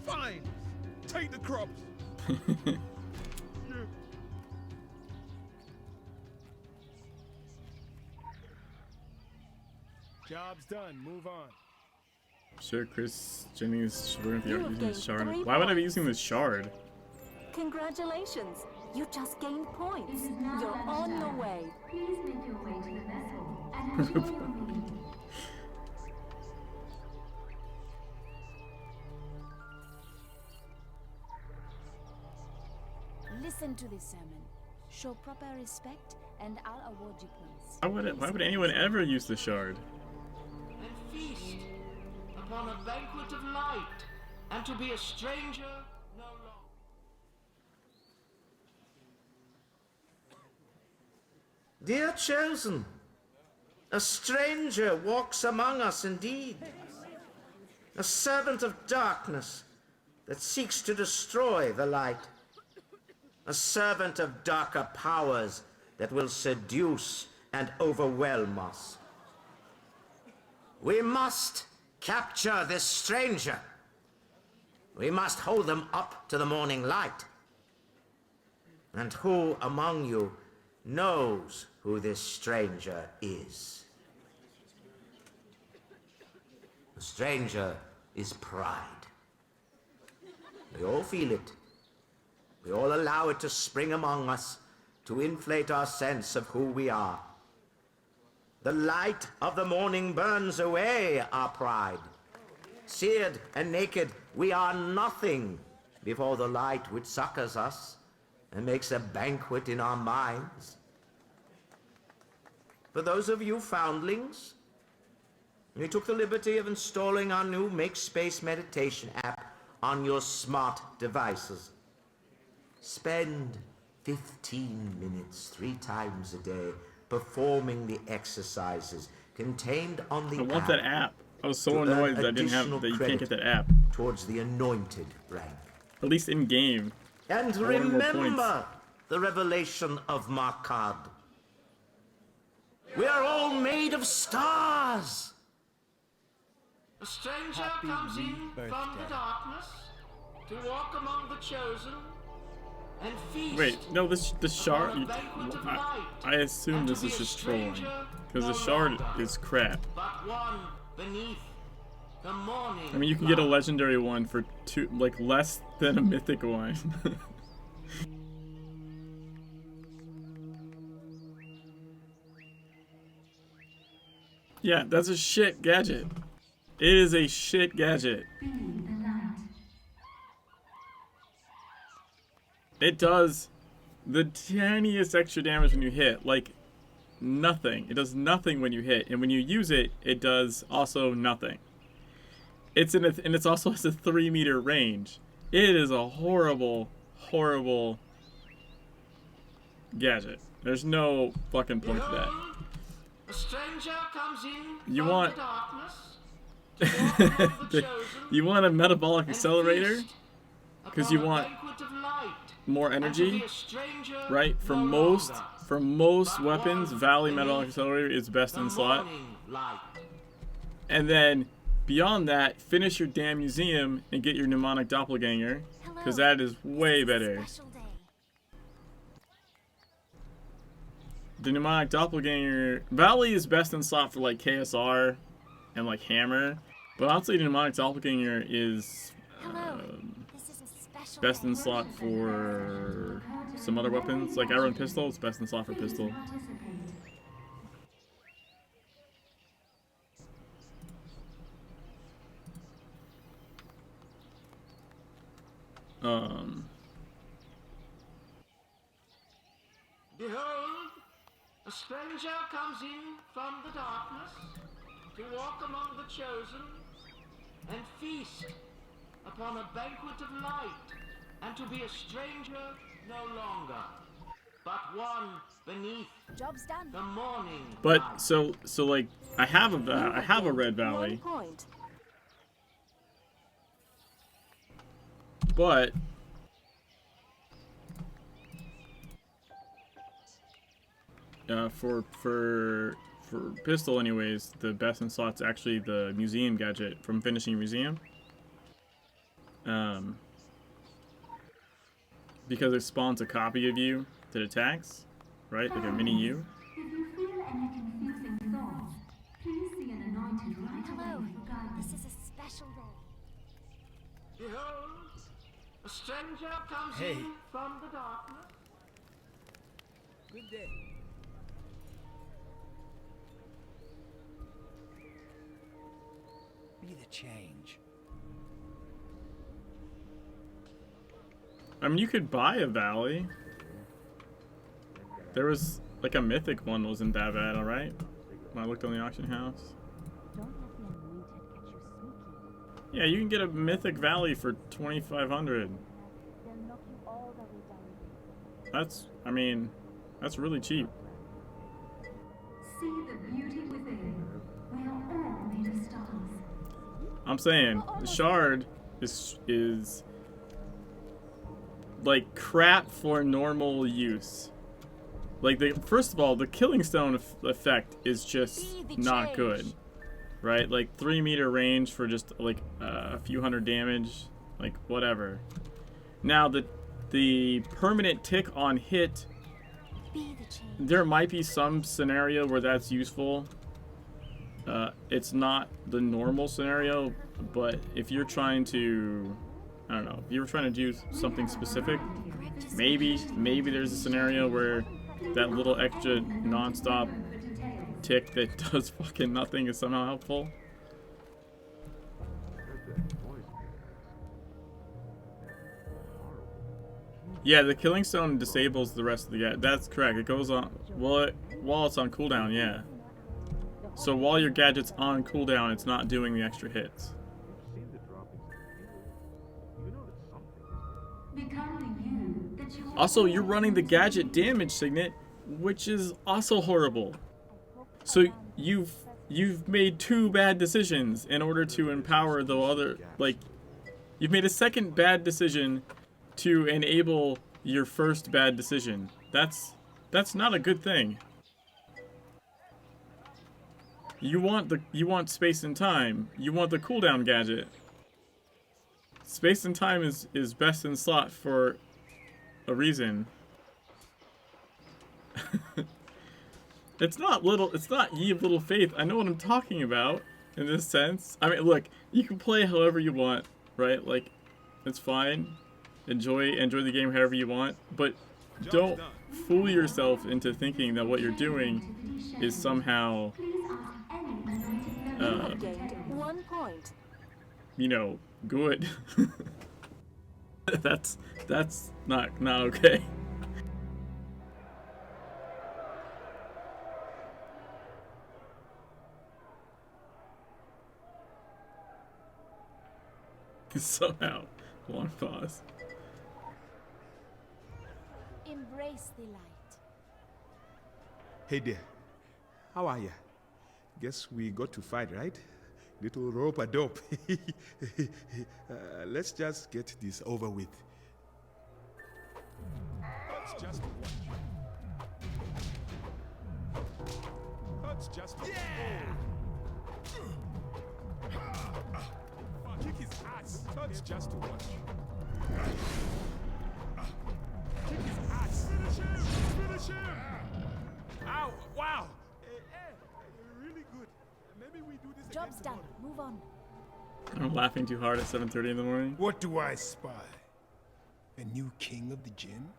Fine! Take the crops! Job's done. Move on. Sure, Chris Jennings should learn the art using the gained shard. 3 Why would I be points. using the shard? Congratulations! You just gained points. You're on the way. Please make your way to the mess hall and enjoy your meal. Listen to this sermon. Show proper respect, and I'll award you points. Why would anyone ever use the shard? And feast upon a banquet of light, and to be a stranger no longer. Dear chosen, a stranger walks among us indeed. A servant of darkness that seeks to destroy the light. A servant of darker powers that will seduce and overwhelm us. We must capture this stranger. We must hold them up to the morning light. And who among you knows who this stranger is? The stranger is pride. We all feel it. We all allow it to spring among us to inflate our sense of who we are. The light of the morning burns away our pride. Seared and naked, we are nothing before the light which succors us and makes a banquet in our minds. For those of you foundlings, we took the liberty of installing our new MakeSpace meditation app on your smart devices. Spend 15 minutes 3 times a day performing the exercises contained on the I want that app. I was so annoyed that I didn't have that you can't get that app. Towards the anointed rank. At least in game. And remember the revelation of Markad. We are all made of stars. A stranger Happy comes in from birthday. the darkness to walk among the chosen and feast. Wait, no, the shard. upon a banquet of light, I assume and to this be is a just trolling, stranger because no the shard longer, is crap. but one beneath the morning I mean, you can get a light. legendary one for less than a mythic one. Yeah, that's a shit gadget. It is a shit gadget. Be the light. It does the tiniest extra damage when you hit, like nothing. It does nothing when you hit, and when you use it, it does also nothing. And it's also has a 3-meter range. It is a horrible, horrible gadget. There's no fucking point to that. A stranger comes in You from want the darkness to walk among the chosen you want a metabolic and accelerator feast because upon you a want banquet of light, more and to energy, be a stranger right? For no most longer, but weapons, one Valley beneath metabolic accelerator is best the in slot. morning light. And then beyond that, finish your damn museum and get your mnemonic doppelganger, because that is way better. The mnemonic doppelganger, Valley is best in slot for like KSR and like Hammer, but honestly, the mnemonic doppelganger is best in slot for some other weapons. Like I run pistol, it's best in slot for pistol. Behold, a stranger comes in from the darkness to walk among the chosen and feast upon a banquet of light, and to be a stranger no longer, but one beneath Job's done. the morning But light. so like I have a red Valley, 1 point. but for pistol anyways, the best in slot's actually the museum gadget from finishing museum. Because it spawns a copy of you that attacks, right? Like a mini you. If you feel any confusing thoughts, please see an anointed right away for guidance. This is a special day. Behold, a stranger comes Hey. in from the darkness. Good day. Be the change. I mean, you could buy a Valley. There was like a mythic one wasn't that bad, alright? When I looked on the auction house. Don't let the anointed catch you sneaking. Yeah, you can get a mythic Valley for 2,500. They'll knock you all the way down. That's, I mean, that's really cheap. See the beauty within. We are all made of stars. I'm saying the shard is like crap for normal use. Like first of all, the killing stone effect is just not good, right? Like 3-meter range for just like a few hundred damage, like whatever. Now the permanent tick on hit, there might be some scenario where that's useful. It's not the normal scenario, but if you're trying to, I don't know, if you're trying to do something specific, maybe there's a scenario where that little extra non-stop tick that does fucking nothing is somehow helpful. Yeah, the killing stone disables the rest of the gadget. That's correct. It goes on while it's on cooldown, yeah. So while your gadget's on cooldown, it's not doing the extra hits. Become the you that you Also, you're running the gadget damage signet, which is also horrible. So you've made 2 bad decisions in order to empower the other, like, you've made a second bad decision to enable your first bad decision. That's not a good thing. You want space and time. You want the cooldown gadget. Space and time is best in slot for a reason. It's not Ye of Little Faith. I know what I'm talking about in this sense. I mean, look, you can play however you want, right? Like, it's fine. Enjoy the game however you want, but don't fool yourself into thinking that what you're doing is somehow Gained 1 point. you know, good. that's not okay. Somehow, one pause. Embrace the light. Hey there. How are ya? Guess we got to fight, right? Little rope a dope. Let's just get this over with. Let's just watch. Let's just watch. Kick his ass. Let's just watch. Kick his ass. Finish him. Finish him. Ow! Wow. Really good. Maybe we do this. Job's done. Move on. I'm laughing too hard at 7:30 in the morning. What do I spy? A new king of the gym?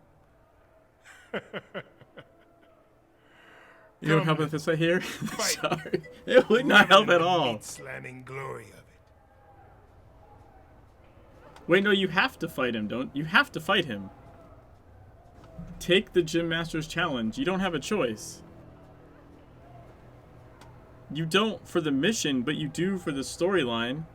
You don't help if it's right here? Sorry. It would not help at all. Slamming glory of it. Wait, no, you have to fight him, don't you? Have to fight him. Take the Gym Master's challenge. You don't have a choice. You don't for the mission, but you do for the storyline.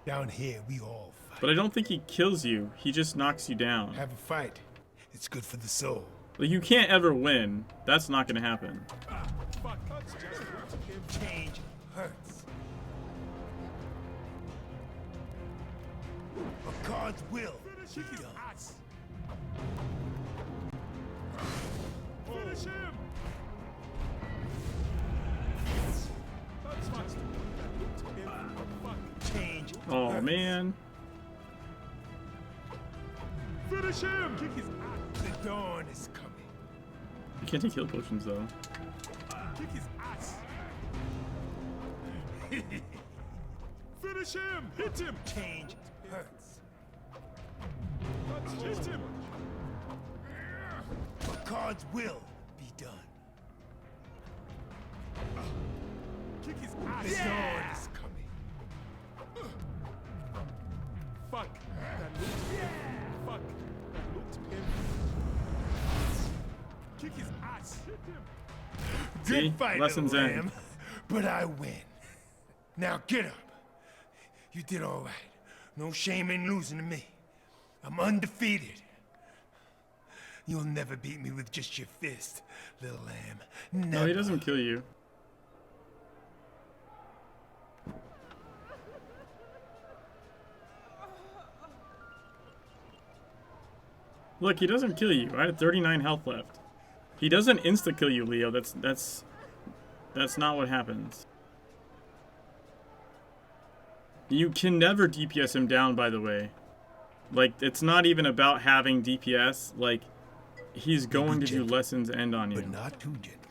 Down here, we all fight. But I don't think he kills you. He just knocks you down. Have a fight. It's good for the soul. Like, you can't ever win. That's not gonna happen. Change hurts. A God's will. Finish him. Finish him. Change. Oh man. Finish him. Kick his ass. The dawn is coming. You can't take heal potions though. Kick his ass. Finish him. Hit him. Change hurts. Let's hit him. God's will be done. Kick his ass. The dawn is coming. Fuck. That looked Fuck. That looked painful. Kick his ass. Hit him. See? Good fight, Lessons little end. lamb. But I win. Now get up. You did all right. No shame in losing to me. I'm undefeated. You'll never beat me with just your fist, little lamb. Never. No, he doesn't kill you. Look, he doesn't kill you. I had 39 health left. He doesn't insta-kill you, Leo. That's not what happens. You can never DPS him down, by the way. Like, it's not even about having DPS. Like, he's going to do lessons end on you. But not too gentle.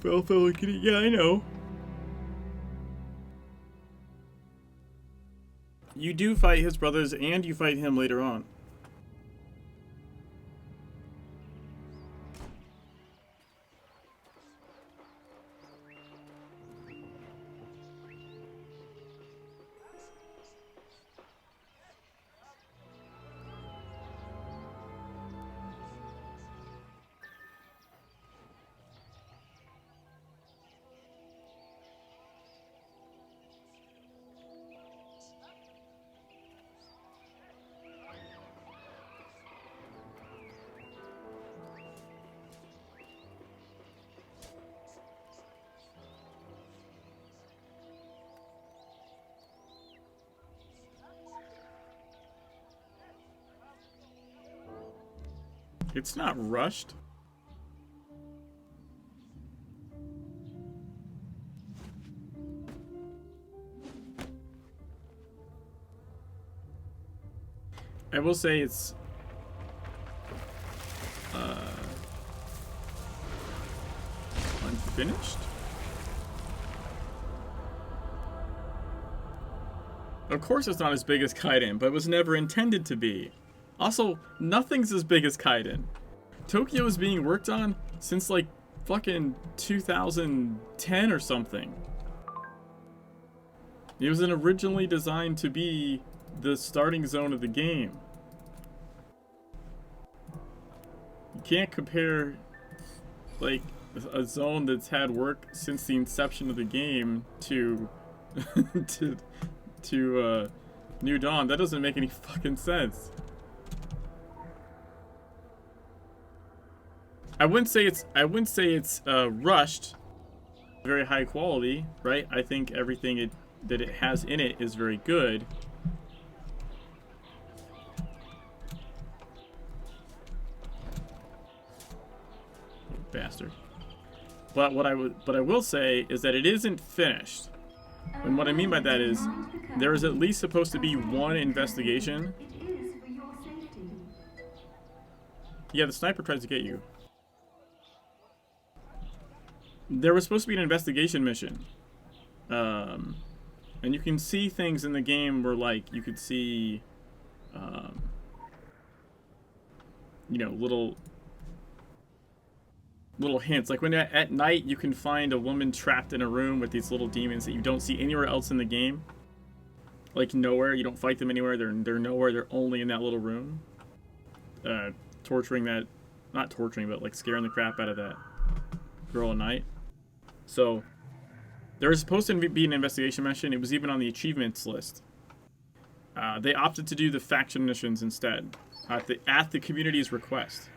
Fellow kitty, yeah, I know. You do fight his brothers and you fight him later on. It's not rushed. I will say it's unfinished. Of course it's not as big as Kaiden, but it was never intended to be. Also, nothing's as big as Kaiden. Tokyo is being worked on since like fucking 2010 or something. It was originally designed to be the starting zone of the game. You can't compare like a zone that's had work since the inception of the game to New Dawn. That doesn't make any fucking sense. I wouldn't say it's rushed. Very high quality, right? I think everything that it has in it is very good. Bastard. But what I will say is that it isn't finished. And what I mean by that is there is at least supposed to be one investigation. Yeah, the sniper tries to get you. There was supposed to be an investigation mission. And you can see things in the game where, like, you could see, you know, little hints. Like when at night you can find a woman trapped in a room with these little demons that you don't see anywhere else in the game. Like nowhere. You don't fight them anywhere. They're nowhere. They're only in that little room. Torturing that, not torturing, but like scaring the crap out of that girl at night. So there was supposed to be an investigation mission. It was even on the achievements list. They opted to do the faction missions instead at the community's request.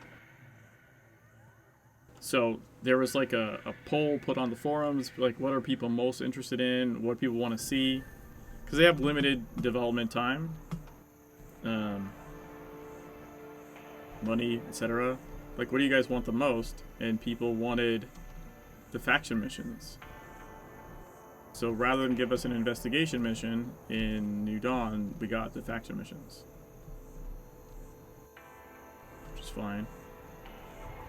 So there was like a poll put on the forums, like what are people most interested in, what people want to see, because they have limited development time, money, etc. Like, what do you guys want the most? And people wanted the faction missions. So rather than give us an investigation mission in New Dawn, we got the faction missions, which is fine.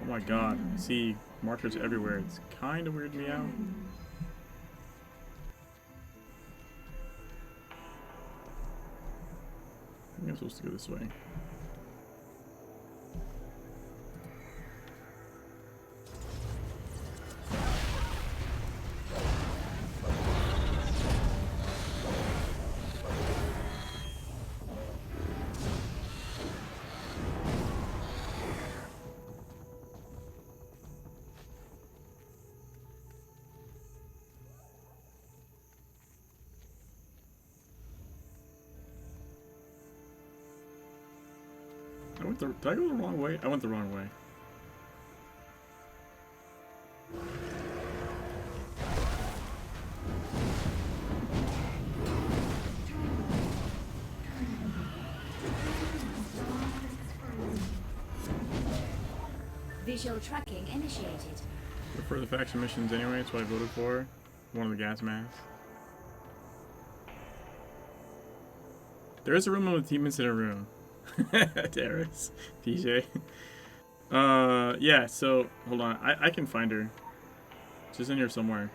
Oh my god, I see markers everywhere. It's kind of weirding me out. I think I'm supposed to go this way. Did I go the wrong way? I went the wrong way. Visual tracking initiated. For the faction missions anyway, that's what I voted for. One of the gas masks. There is a room with demons in a room. Darius, PJ. Yeah, so hold on. I can find her. She's in here somewhere.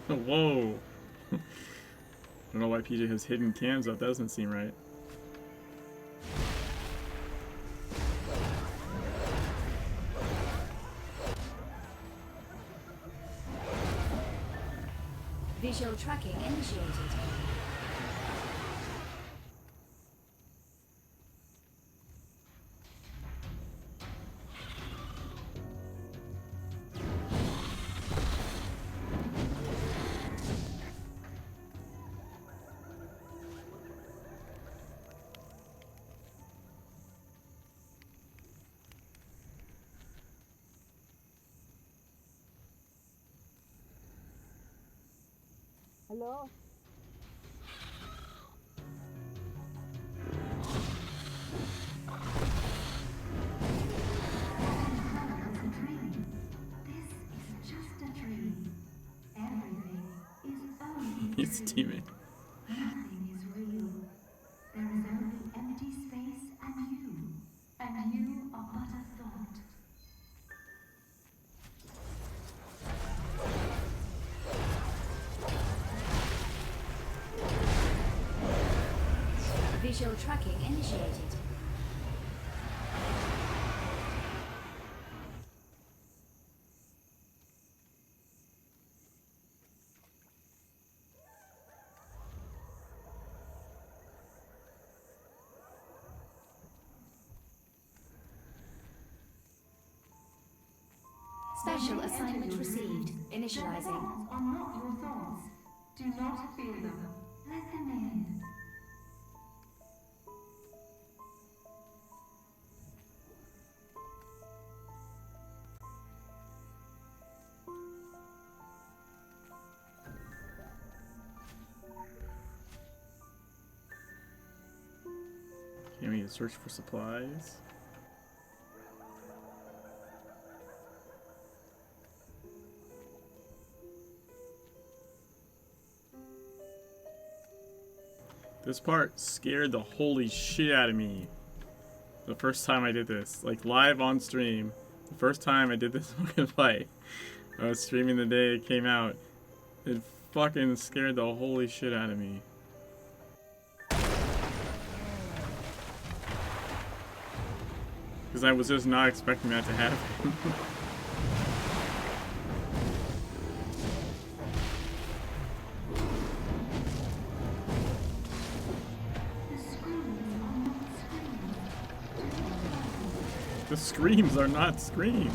Whoa. I don't know why PJ has hidden cams up. That doesn't seem right. Visual tracking initiated. Hello? He's teaming. Nothing is real. There is only empty space and you are but a thought. Visual tracking initiated. Special assignment received. Initializing. Thoughts are not your thoughts. Do not fear them. Let them in. Can we search for supplies? This part scared the holy shit out of me. The first time I did this, like live on stream. The first time I did this fucking fight. I was streaming the day it came out. It fucking scared the holy shit out of me. Because I was just not expecting that to happen. The screams are not screams.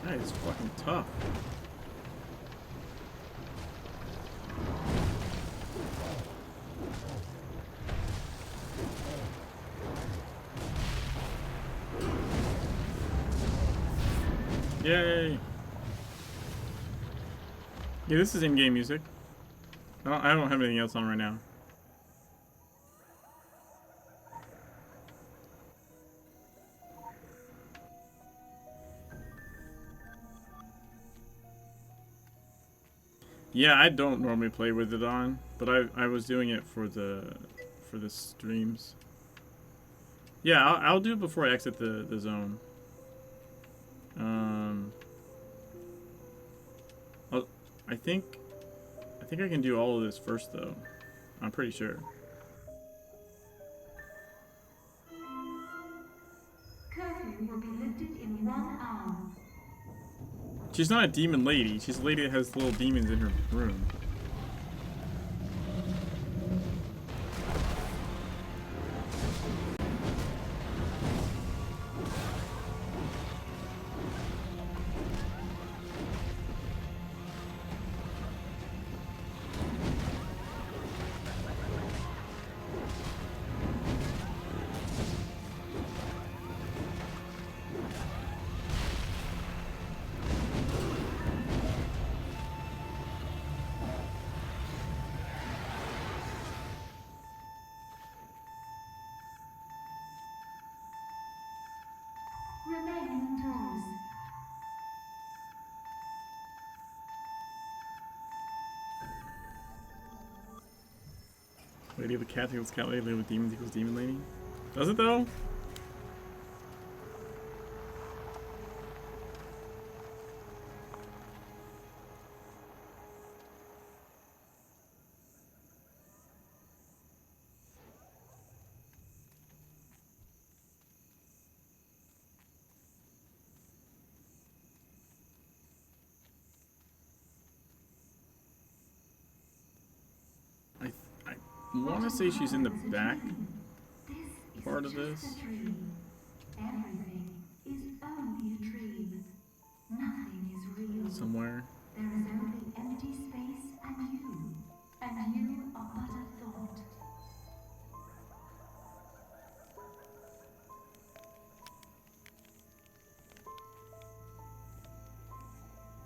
That is fucking tough. Yay! Yeah, this is in-game music. I don't have anything else on right now. Yeah, I don't normally play with it on, but I was doing it for the streams. Yeah, I'll do it before I exit the zone. I think I can do all of this first though. I'm pretty sure. Curfew will be lifted in 1 hour. She's not a demon lady. She's a lady that has little demons in her room. Remain indoors. Lady of the cat equals cat lady, lady with demons equals demon lady. Does it though? want to say she's in the back part of this. Everything is only a dream. Nothing is real. Somewhere. There is only empty space and you are but a thought.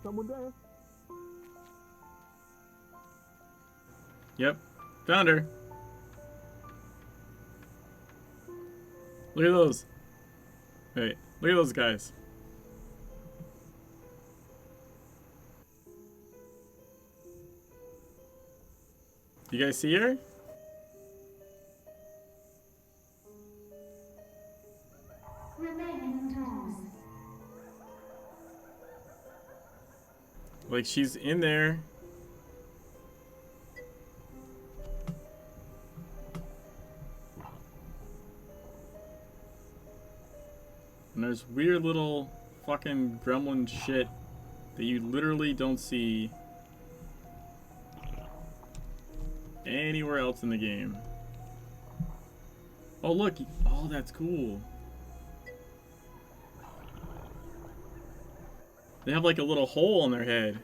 Someone there? Yep. Found her. Look at those. Wait, look at those guys. You guys see her? Remain indoors. Like, she's in there. And there's weird little fucking gremlin shit that you literally don't see anywhere else in the game. Oh, look. Oh, that's cool. They have like a little hole in their head.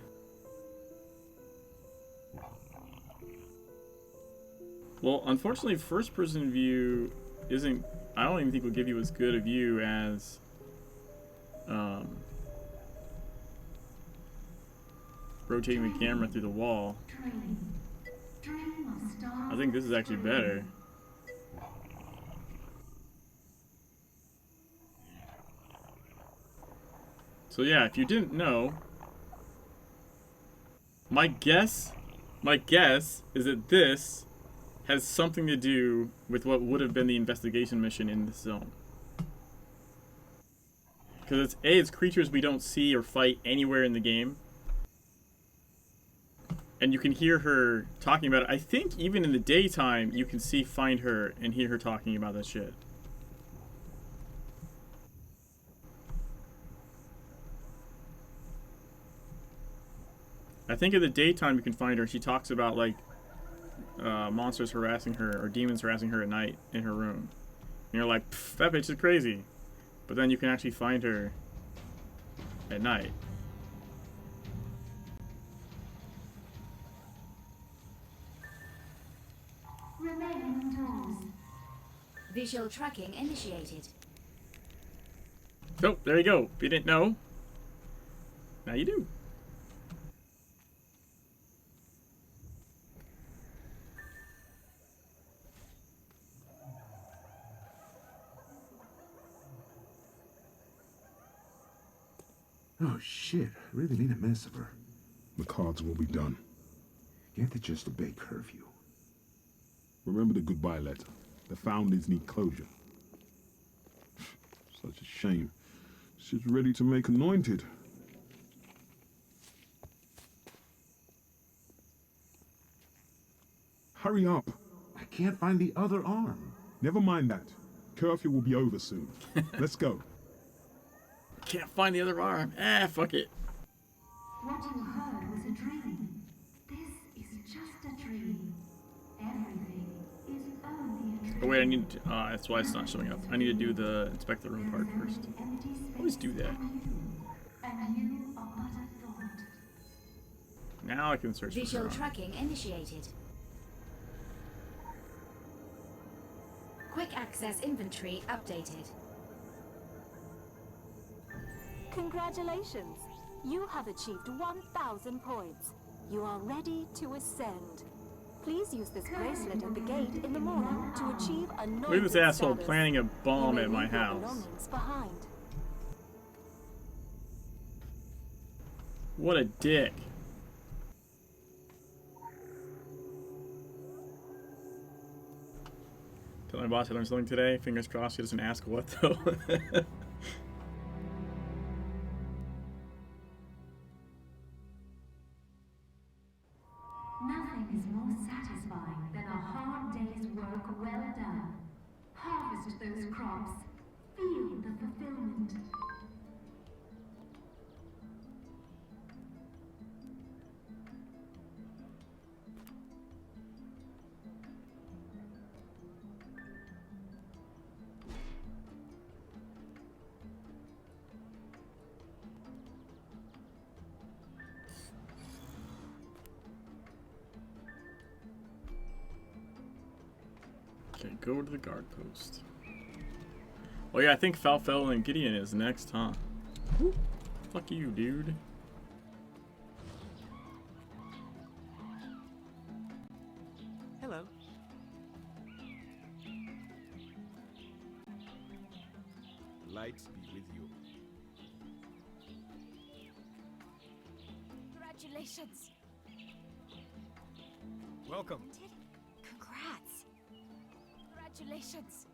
Well, unfortunately, first-person view isn't... I don't even think will give you as good a view as... rotating the camera through the wall. I think this is actually better. So yeah, if you didn't know, my guess is that this has something to do with what would have been the investigation mission in this zone. Because it's creatures we don't see or fight anywhere in the game. And you can hear her talking about it. I think even in the daytime, you can find her and hear her talking about that shit. I think in the daytime you can find her. She talks about like monsters harassing her or demons harassing her at night in her room. And you're like, that bitch is crazy. But then you can actually find her at night. Remain indoors. Visual tracking initiated. Oh, there you go. If you didn't know, now you do. Oh shit, I really need a mess of her. The cards will be done. Get the just obey curfew. Remember the goodbye letter. The founders need closure. Such a shame. She's ready to make anointed. Hurry up. I can't find the other arm. Never mind that. Curfew will be over soon. Let's go. Can't find the other arm. Ah, fuck it. What you heard was a dream. This is just a dream. Everything is only a dream. Oh wait, I need to, that's why it's not showing up. I need to do the inspect the room part first. Always do that. And you are but a thought. Now I can search for Visual her arm. tracking initiated. Quick access inventory updated. Congratulations! You have achieved 1,000 points. You are ready to ascend. Please use this bracelet at the gate in the morning to achieve anointed Look at this asshole status. planning a bomb You may at my leave your house. belongings behind. What a dick. Tell my boss I learned something today. Fingers crossed he doesn't ask what though. Nothing is more satisfying than a hard day's work well done. Harvest those crops. Feel the fulfillment. Okay, go to the guard post. Oh yeah, I think Falfel and Gideon is next, huh? Woo. Fuck you, dude. Hello. Lights be with you. Congratulations. Welcome. Congrats. Congratulations.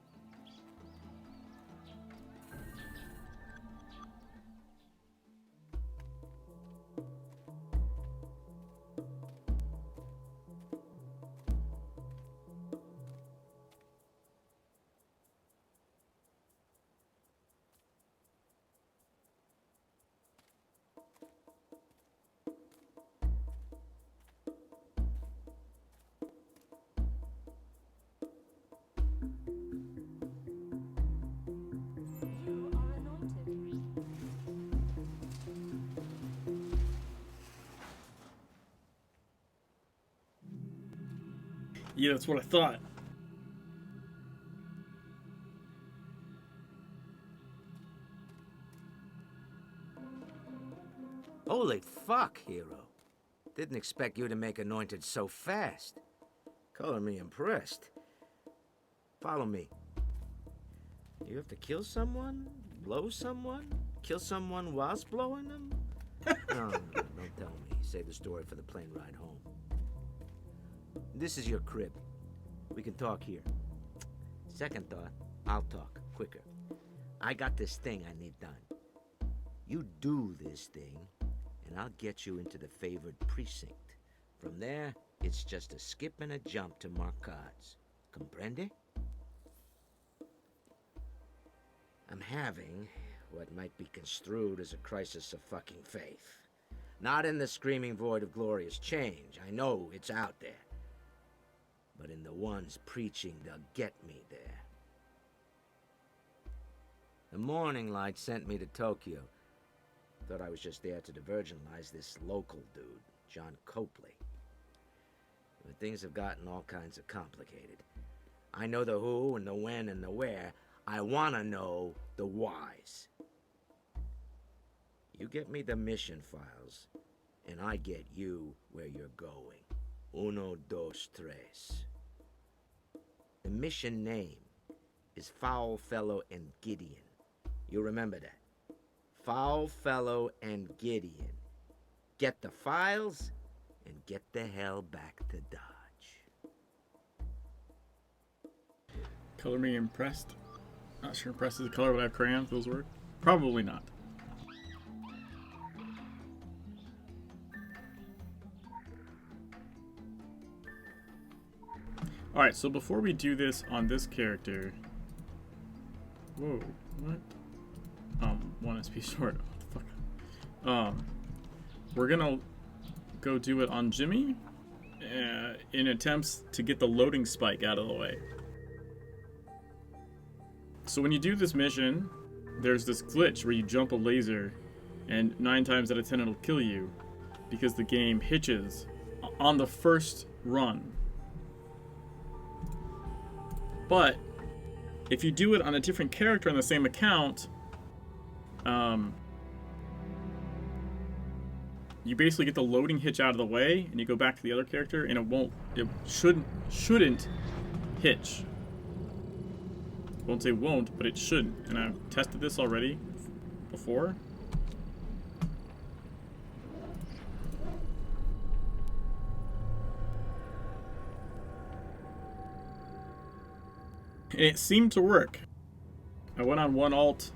You are anointed. Yeah, that's what I thought. Holy fuck, hero. Didn't expect you to make anointed so fast. Color me impressed. Follow me. You have to kill someone? Blow someone? Kill someone whilst blowing them? No, don't tell me. Save the story for the plane ride home. This is your crib. We can talk here. Second thought, I'll talk quicker. I got this thing I need done. You do this thing, and I'll get you into the favored precinct. From there, it's just a skip and a jump to Marcades. Comprende? I'm having what might be construed as a crisis of fucking faith. Not in the screaming void of glorious change. I know it's out there. But in the ones preaching they'll get me there. The Morning Light sent me to Tokyo. Thought I was just there to divergentalize this local dude, John Copley. But things have gotten all kinds of complicated. I know the who and the when and the where. I want to know the whys. You get me the mission files, and I get you where you're going. Uno, dos, tres. The mission name is Foul Fellow and Gideon. You remember that? Foul Fellow and Gideon. Get the files and get the hell back to Dodge. Color me impressed. Not sure impressed is a color without crayons, those work? Probably not. Alright, so before we do this on this character... Whoa, what? 1 SP short. What the fuck? We're gonna go do it on Jimmy in attempts to get the loading spike out of the way. So when you do this mission, there's this glitch where you jump a laser and 9 times out of 10 it'll kill you because the game hitches on the first run. But if you do it on a different character on the same account, you basically get the loading hitch out of the way and you go back to the other character and it shouldn't hitch. Won't say won't, but it shouldn't. And I've tested this already before. And it seemed to work. I went on one alt.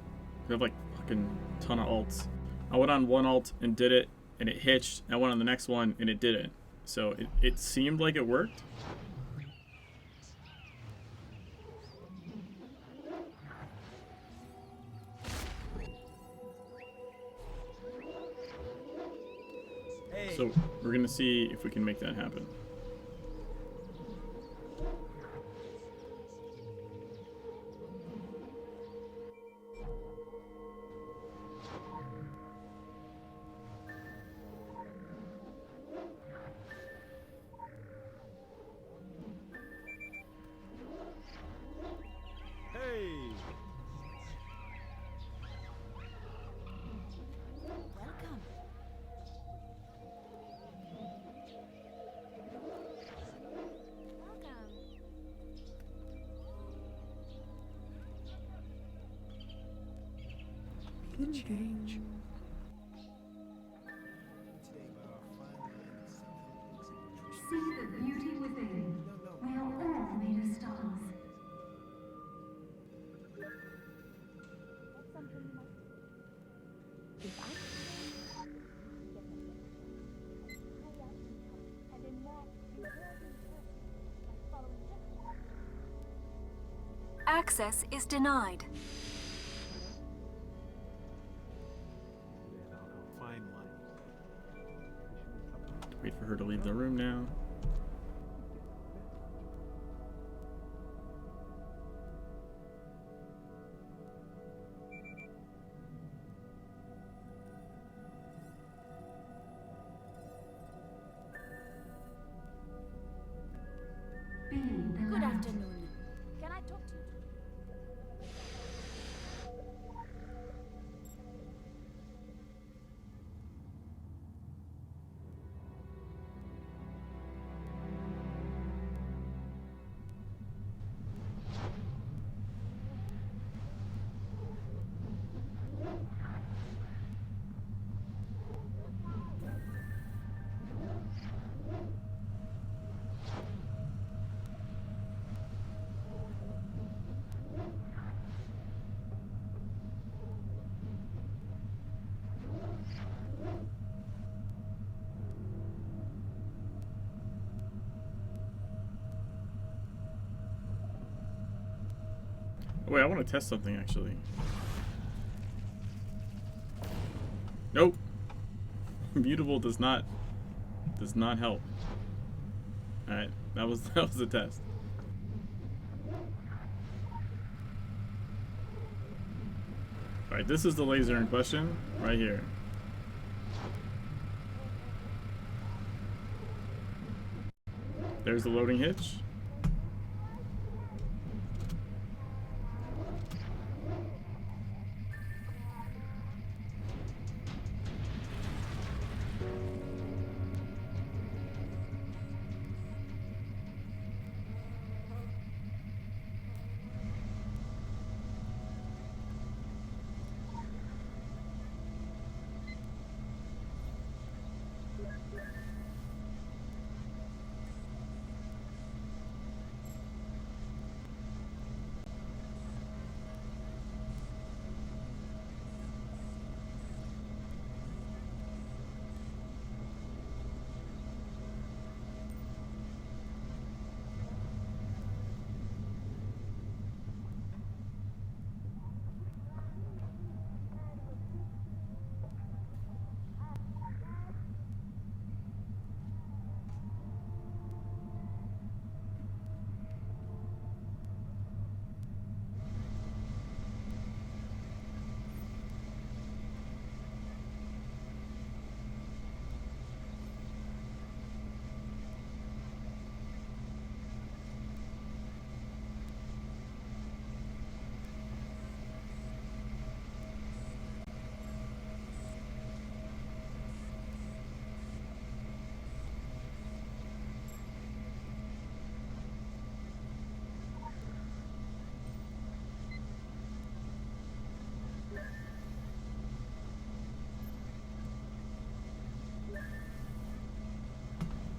We have like fucking ton of alts. I went on one alt and did it, and it hitched. I went on the next one and it didn't. So it seemed like it worked. So we're gonna see if we can make that happen. the change. See the beauty within. We are all made of stars. Access is denied. Fine line. Wait for her to leave the room now. Good afternoon. Can I talk to you? Wait, I want to test something actually. Nope. Mutable does not help. All right, that was a test. All right, this is the laser in question right here. There's the loading hitch.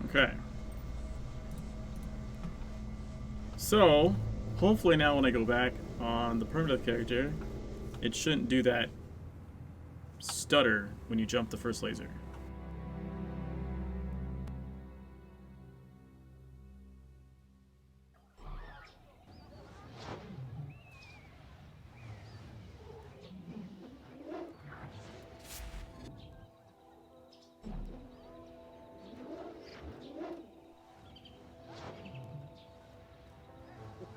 Okay. So, hopefully now when I go back on the Perma Death character, it shouldn't do that stutter when you jump the first laser.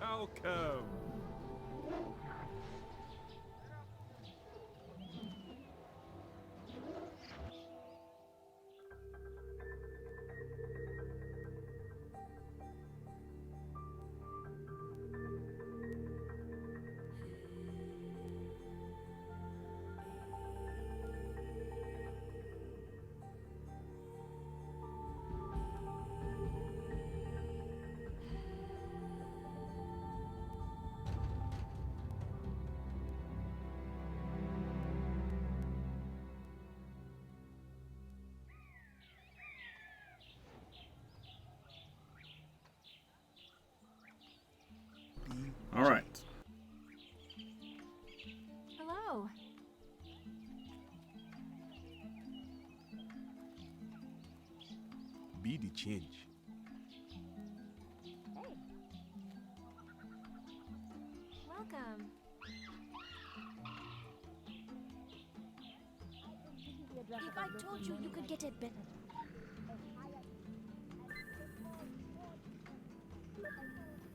Welcome. be the change. Welcome. If I told you you could get a better...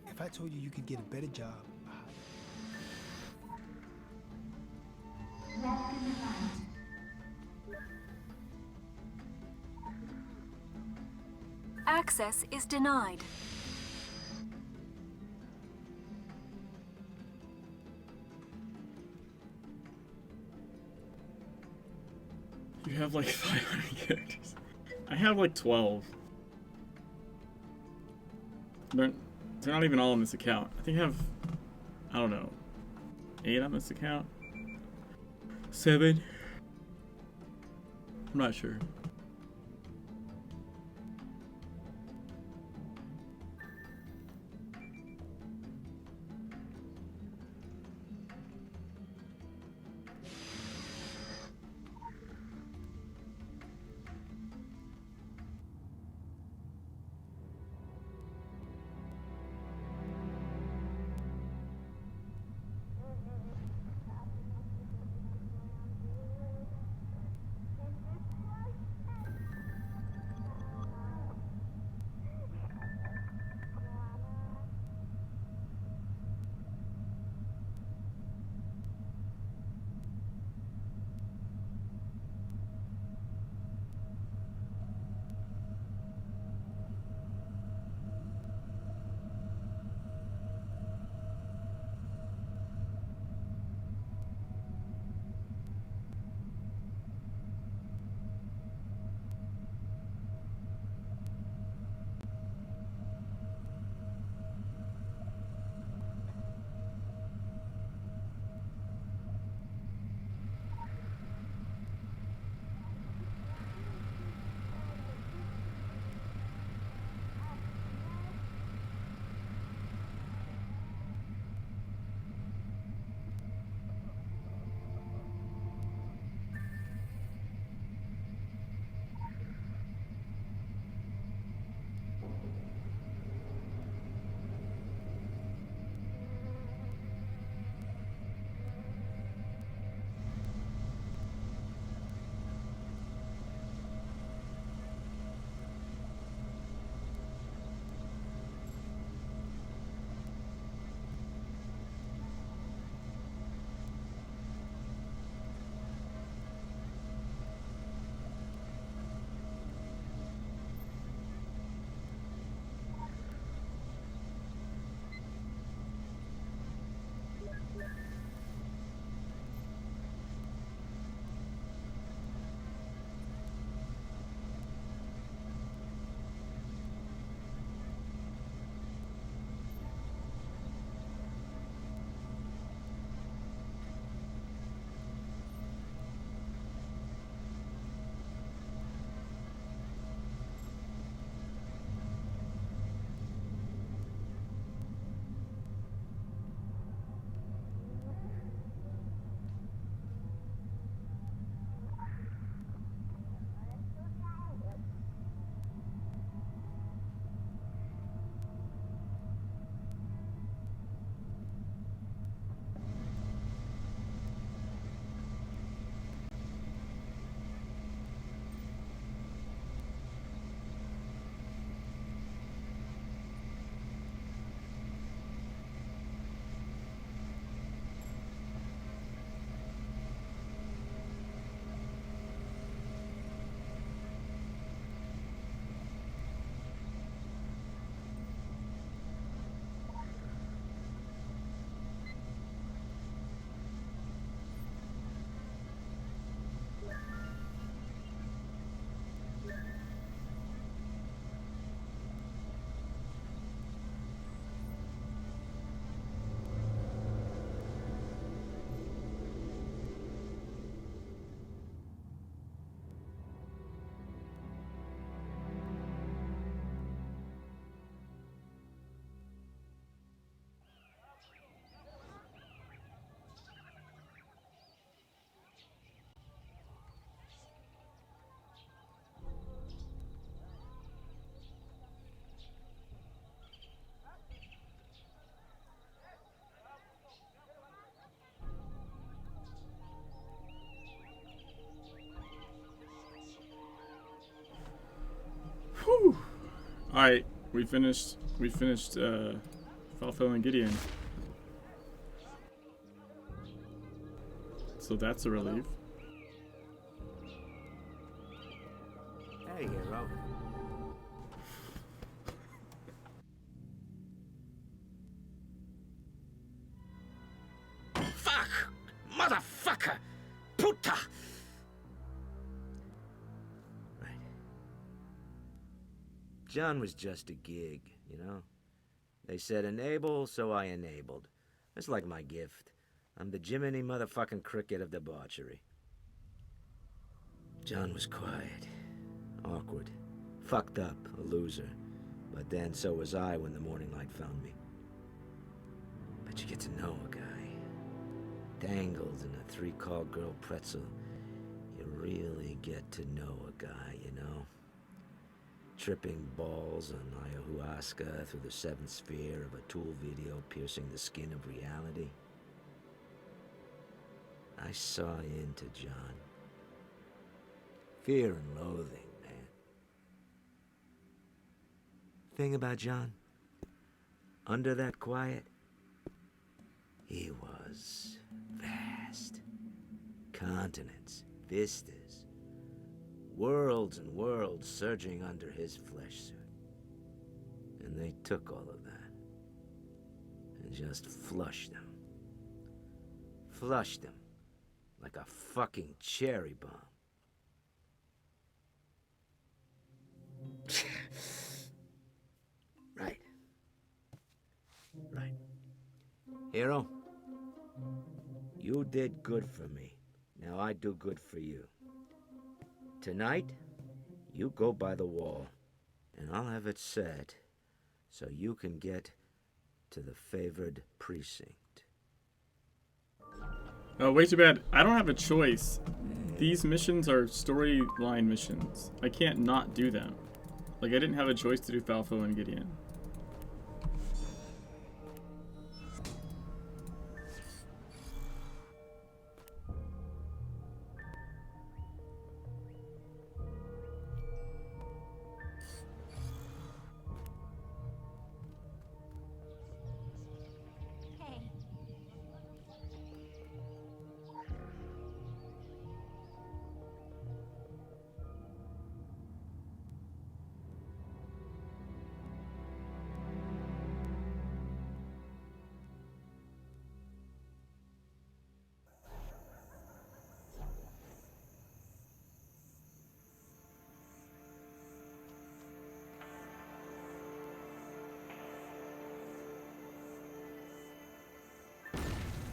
If I told you you could get a better job, Walk in the light. Access is denied. You have like 500 characters. I have like 12. They're not even all on this account. I think I have, I don't know, 8 on this account? 7? I'm not sure. Alright, we finished Falfel and Gideon. So that's a relief. Hey, hero. Fuck! Motherfucker! Puta! Right. John was just a gig, you know? They said enable, so I enabled. It's like my gift. I'm the Jiminy motherfucking Cricket of debauchery. John was quiet, awkward, fucked up, a loser. But then so was I when the morning light found me. But you get to know a guy. Tangled in a 3-call girl pretzel, you really get to know a guy, you know? Tripping balls on ayahuasca through the 7th sphere of a Tool video piercing the skin of reality. I saw into John. Fear and loathing, man. Thing about John, under that quiet, he was vast. Continents, vistas, worlds and worlds surging under his flesh suit. And they took all of that and just flushed him. Flushed him like a fucking cherry bomb. Right. Right. Hero, you did good for me. Now I do good for you. Tonight, you go by the wall, and I'll have it set so you can get to the favored precinct. Oh, way too bad. I don't have a choice. These missions are storyline missions. I can't not do them. Like, I didn't have a choice to do Falfo and Gideon.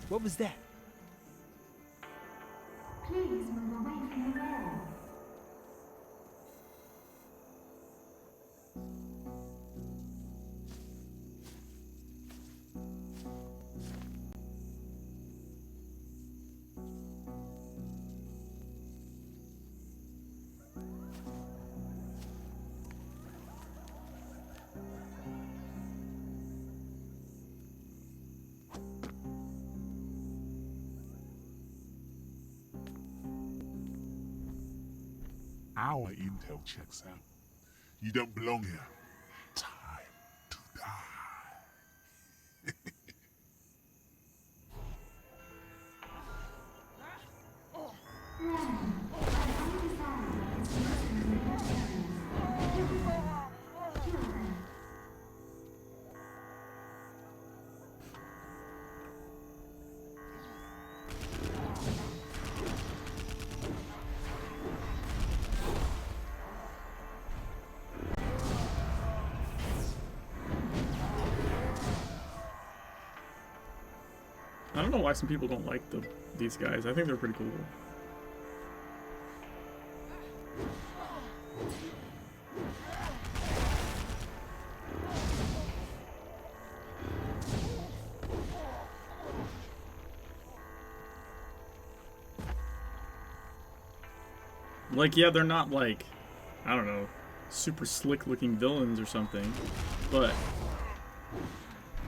What was that? Please move away from the wall. Our intel checks out. You don't belong here. Time to die. I don't know why some people don't like these guys. I think they're pretty cool. Like, yeah, they're not like, I don't know, super slick looking villains or something, but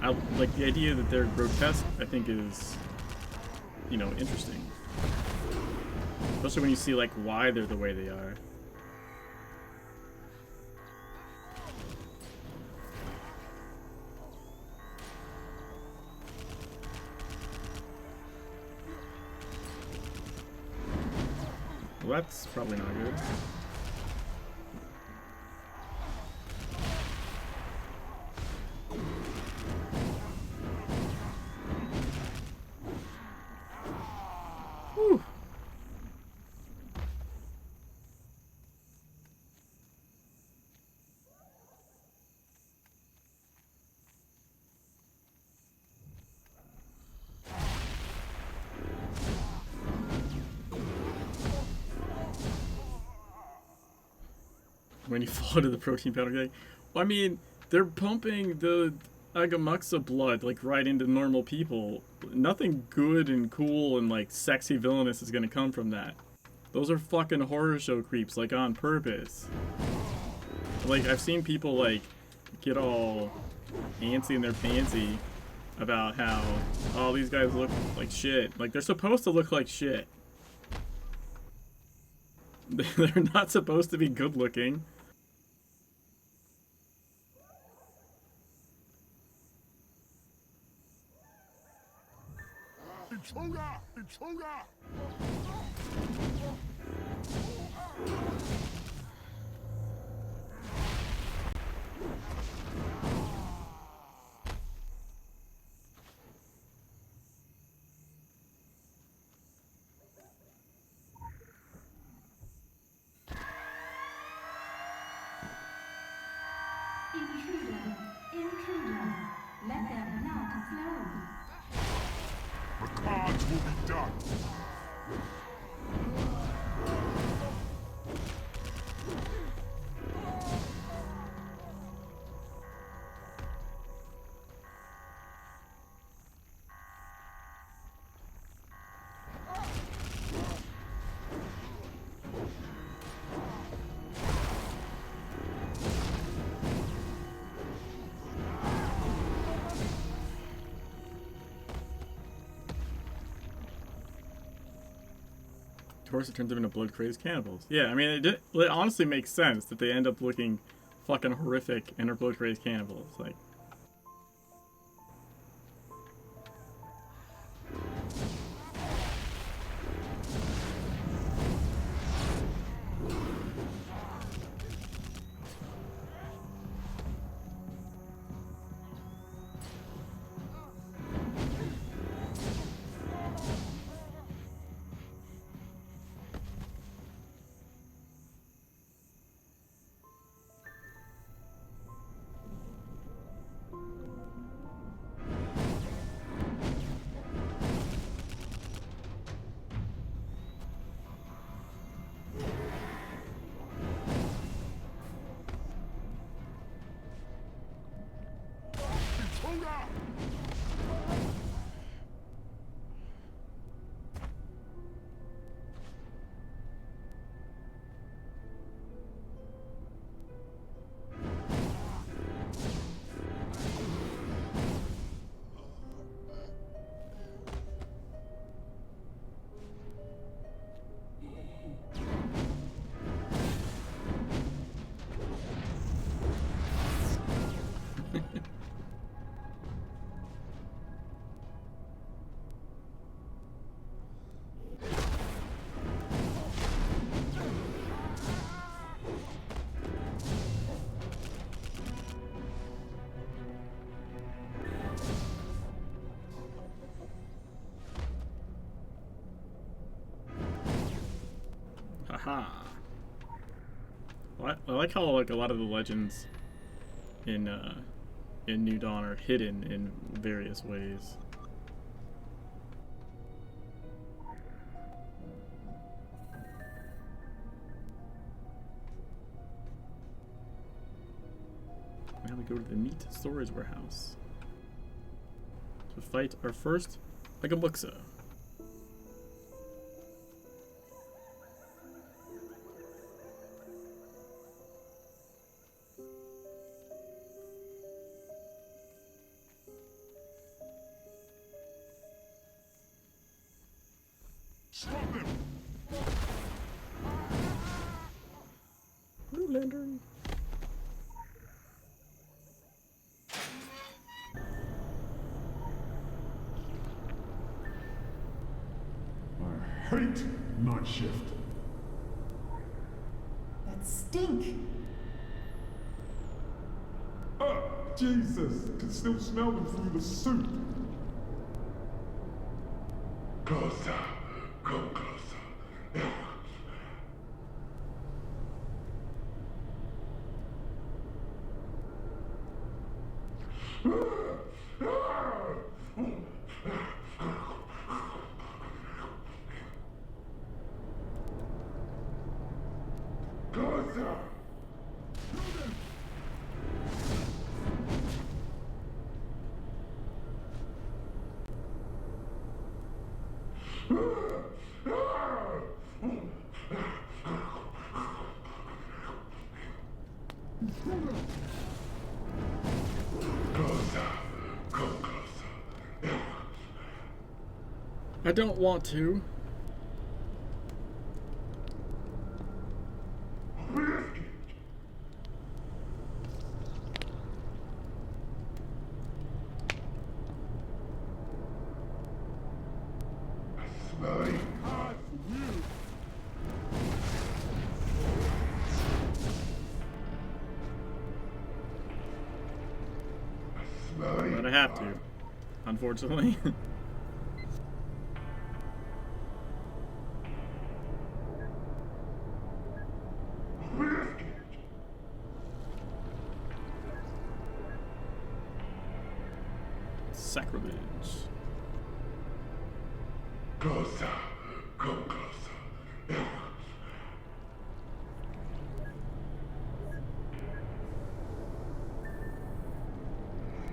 I like the idea that they're grotesque, I think is, you know, interesting. Especially when you see like why they're the way they are. that's probably not good. Whew. When you fall into the protein powder gang. Well, I mean, they're pumping the Agamuksa blood like right into normal people. Nothing good and cool and like sexy villainous is gonna come from that. Those are fucking horror show creeps, like on purpose. Like I've seen people like get all antsy in their pantsy about how, oh, these guys look like shit. Like they're supposed to look like shit. They're not supposed to be good looking. Intruder! Intruder! Intruder, intruder, let their blood flow. The cards will be done. Of course, it turns them into blood-crazed cannibals. Yeah, I mean, it honestly makes sense that they end up looking fucking horrific and are blood-crazed cannibals. Like, haha. I like how like a lot of the legends in New Dawn are hidden in various ways. Now we go to the neat storage warehouse to fight our first Agamuksa. Stop them! Blue Lantern. I hate night shift. stink. Jesus! Can still smell them through the soup. Closer. Come closer. Closer. I don't want to. Smelly. But I have to, unfortunately. Sacrilege. Closer. Come closer.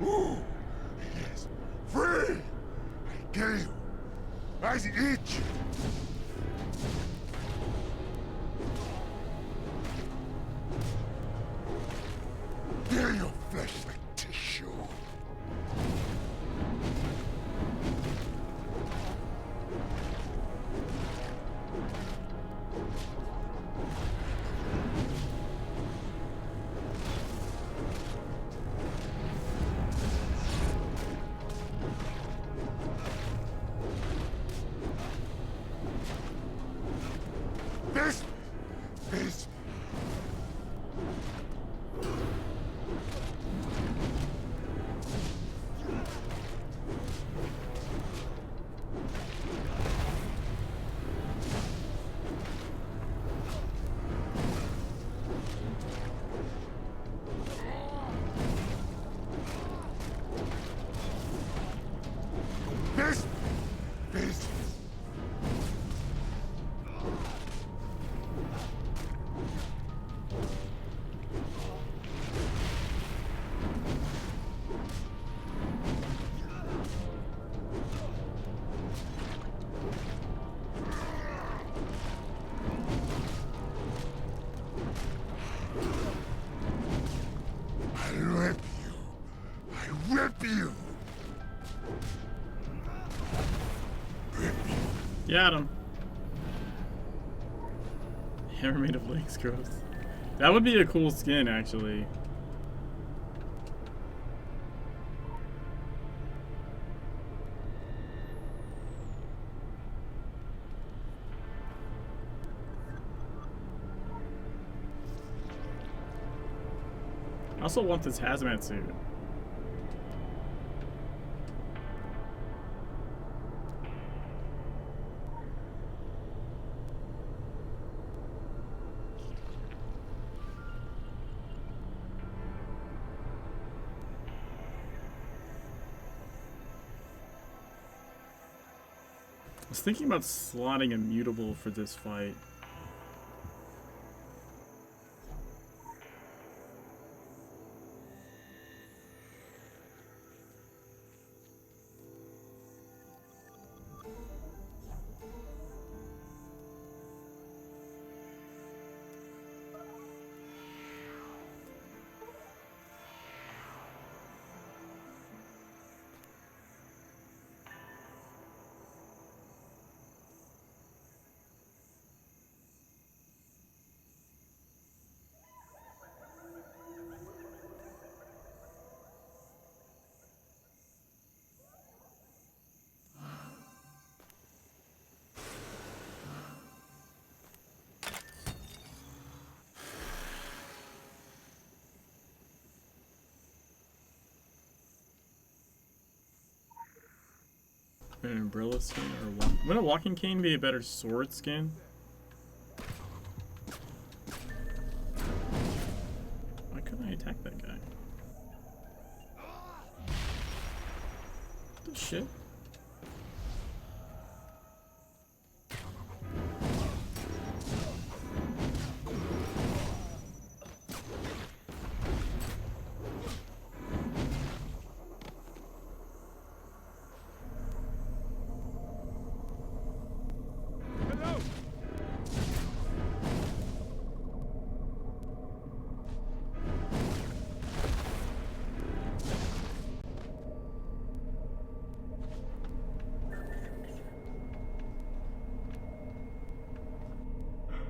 Ooh, yes. Free! I tell you, I itch. Tear your flesh like tissue. This. Rip you! Got him. Hammer made of legs, gross. That would be a cool skin, actually. I also want this hazmat suit. I was thinking about slotting immutable for this fight. An umbrella skin or would a walking cane be a better sword skin? Why couldn't I attack that guy? What the shit?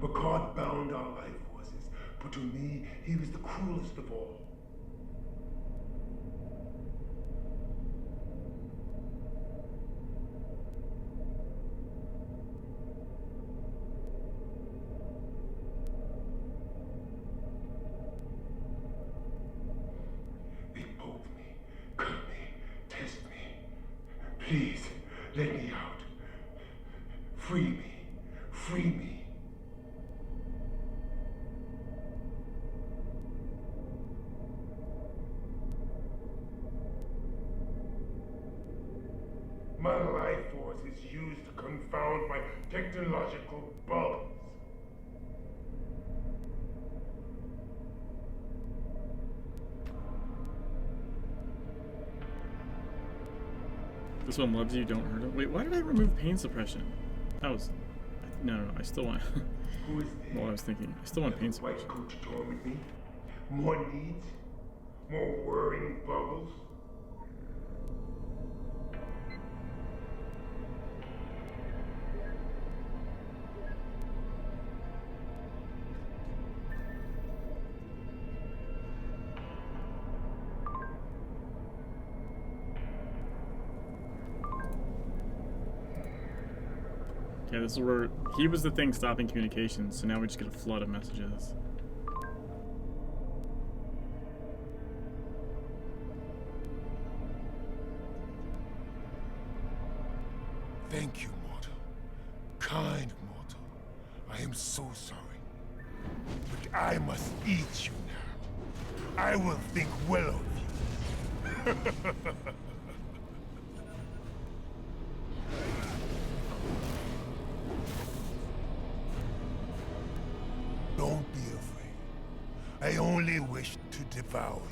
Picard bound our life forces, but to me, he was the cruelest of all. They poke me, cut me, test me. Please, let me out. Free me. Free me. My life force is used to confound my technological bugs. This one loves you, don't hurt him. Wait, why did I remove pain suppression? That was... No, I still want... Who is there? Well, I was thinking, I still want pain suppression. White coat to torment me? More needs? More whirring bubbles? Okay, this is where he was the thing stopping communications, so now we just get a flood of messages. Thank you, mortal. Kind mortal. I am so sorry. But I must eat you now. I will think well of you. Don't be afraid. I only wish to devour you.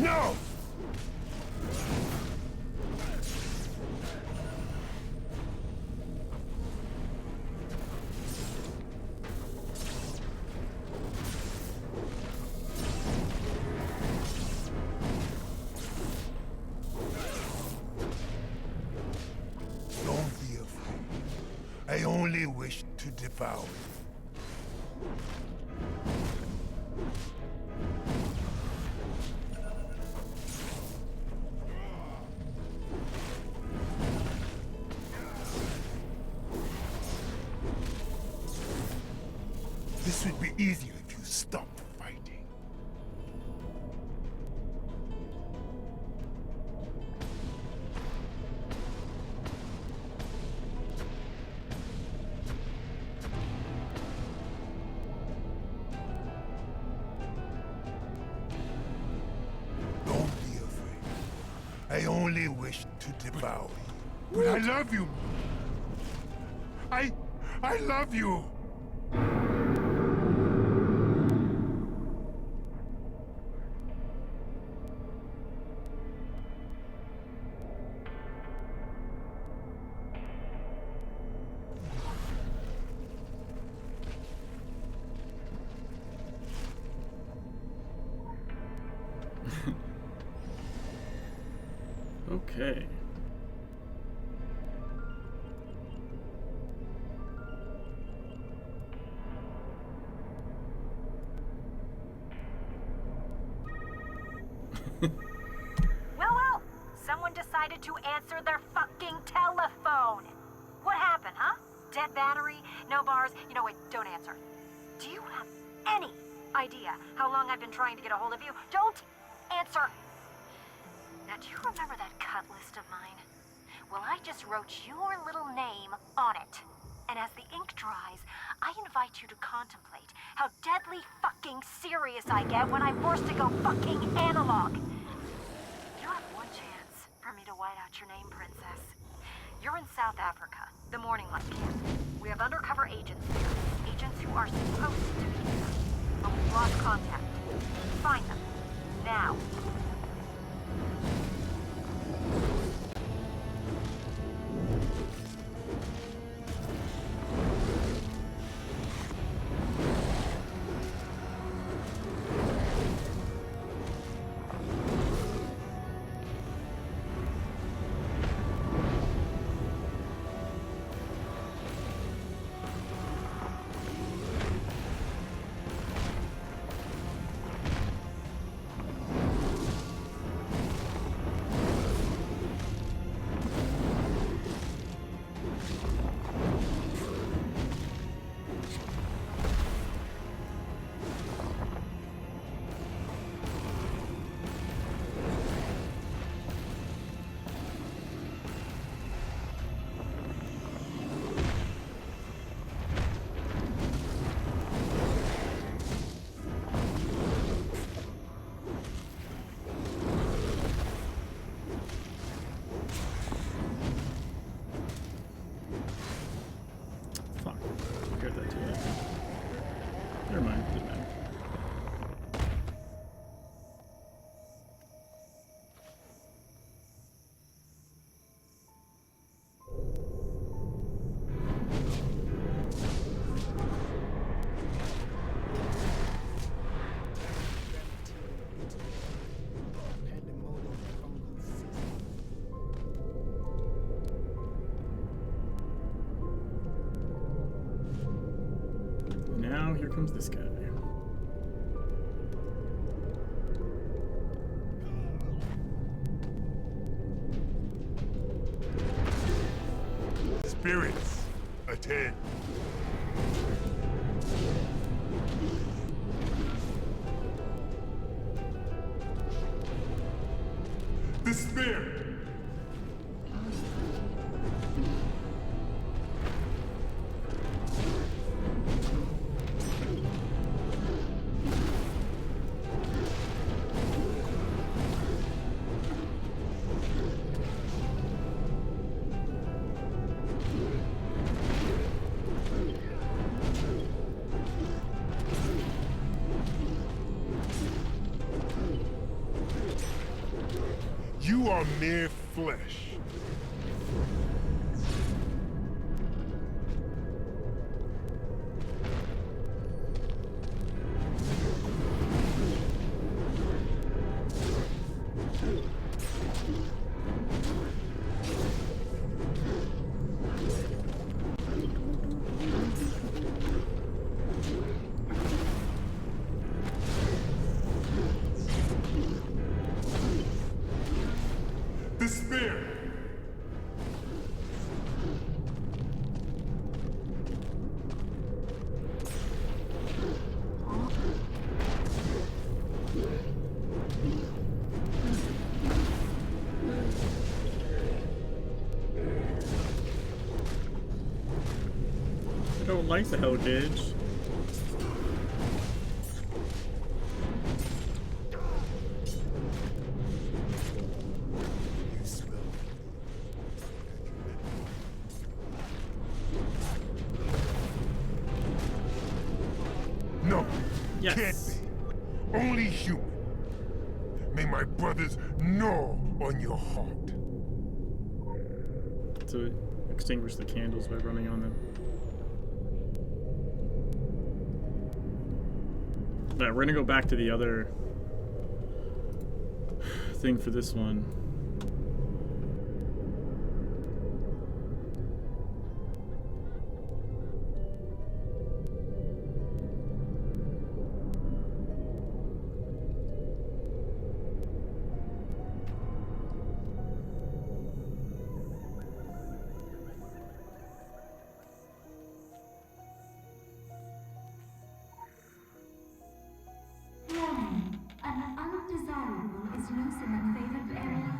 No! Don't be afraid. I only wish to devour you. This would be easier if you stopped fighting. Don't be afraid. I only wish to devour you. But I love you. I love you. Okay. Well, someone decided decided to answer their fucking telephone. What happened, huh? Dead battery? No bars? You know, wait, don't answer. Do you have any idea how long I've been trying to get a hold of you? Don't answer. Now, do you remember that cut list of mine? Well, I just wrote your little name on it. And as the ink dries, I invite you to contemplate how deadly fucking serious I get when I'm forced to go fucking analog. You have one chance for me to white out your name, Princess. You're in South Africa, the Morning Light camp. We have undercover agents there, agents who are supposed to be there. But we've lost contact. Find them. Now. Never mind, didn't matter. Now here comes this guy. Spirits, attend. Despair! You are mere flesh. Despair! I don't like the hell gauge. No, Yes. can't be. Only human. May my brothers gnaw on your heart. To extinguish the candles by running on them. Alright, we're gonna go back to the other thing for this one. is loose in the favored area.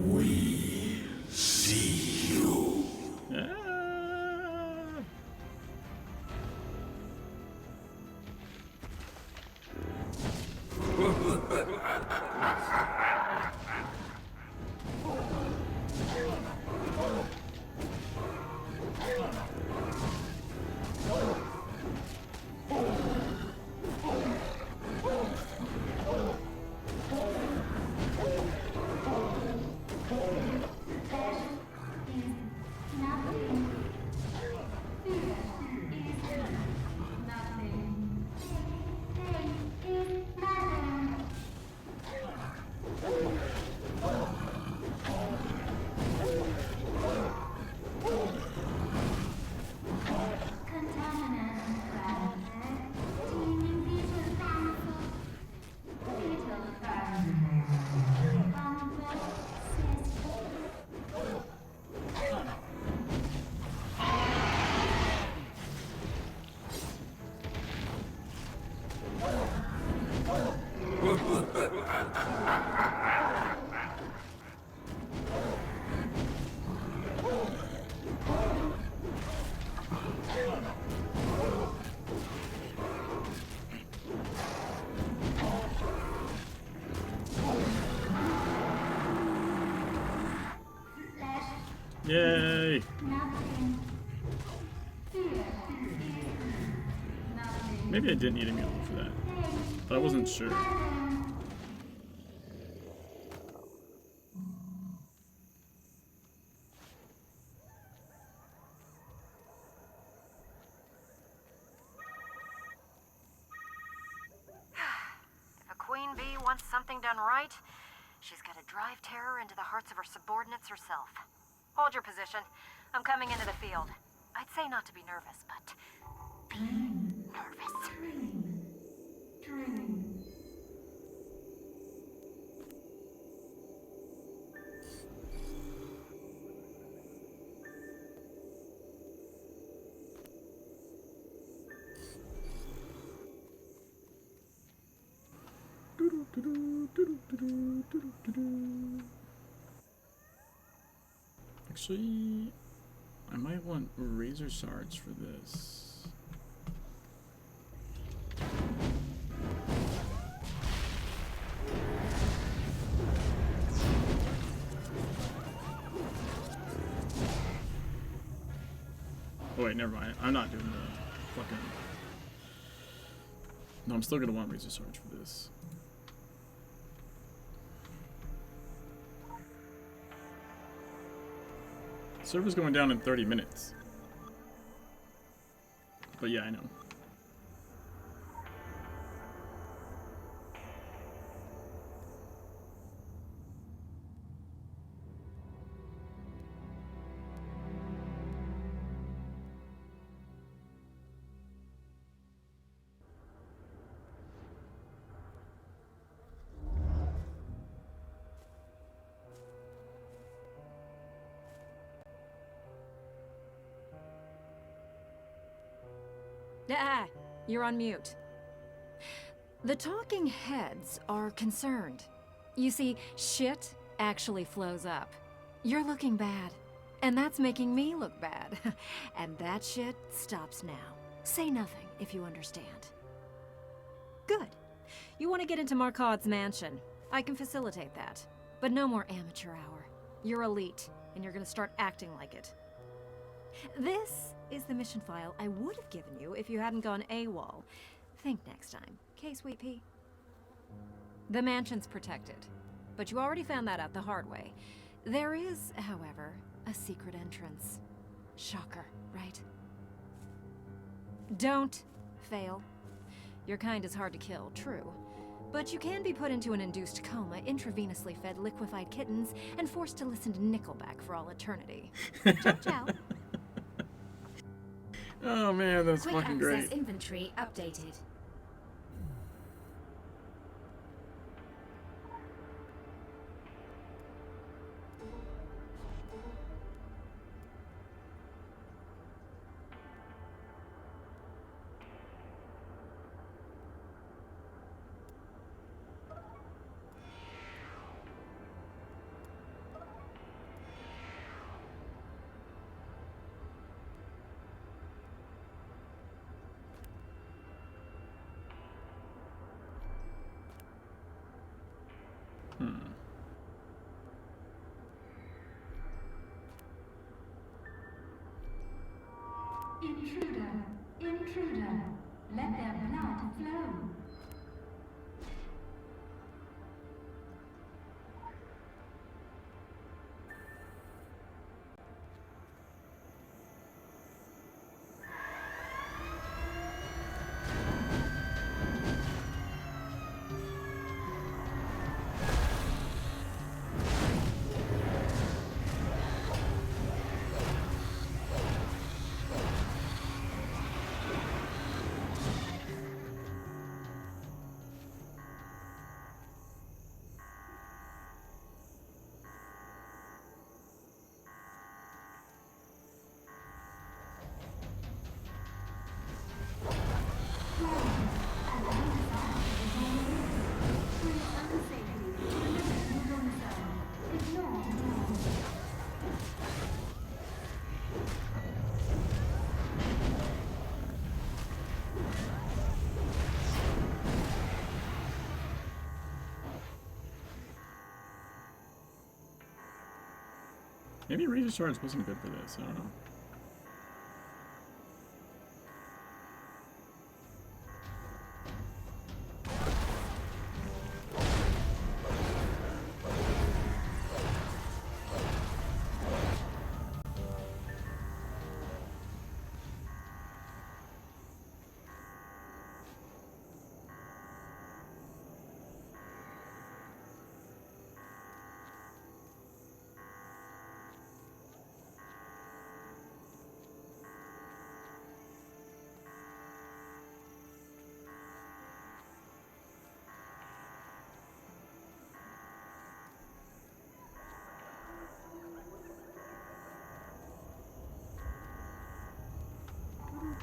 We see you. Yay! Maybe I didn't need a mule for that, but I wasn't sure. If a queen bee wants something done right, she's got to drive terror into the hearts of her subordinates herself. Hold your position. I'm coming into the field. I'd say not to be nervous, but be nervous. Actually, I might want razor shards for this. Oh wait, never mind. I'm not doing the fucking... No, I'm still gonna want razor shards for this. Server's going down in 30 minutes. But yeah, I know. Ah, you're on mute. The talking heads are concerned. You see, shit actually flows up. You're looking bad, and that's making me look bad. And that shit stops now. Say nothing if you understand. Good. You want to get into Marcaud's mansion. I can facilitate that. But no more amateur hour. You're elite, and you're gonna start acting like it. This is the mission file I would have given you if you hadn't gone AWOL. Think next time, okay, Sweet Pea? The mansion's protected, but you already found that out the hard way. There is, however, a secret entrance. Shocker, right? Don't fail. Your kind is hard to kill, true. But you can be put into an induced coma, intravenously fed liquefied kittens, and forced to listen to Nickelback for all eternity. Ciao, ciao. Oh man, that's fucking great. Quick access inventory updated. Intruder, intruder, let their blood flow. Maybe Regis Charge wasn't good for this. I don't know.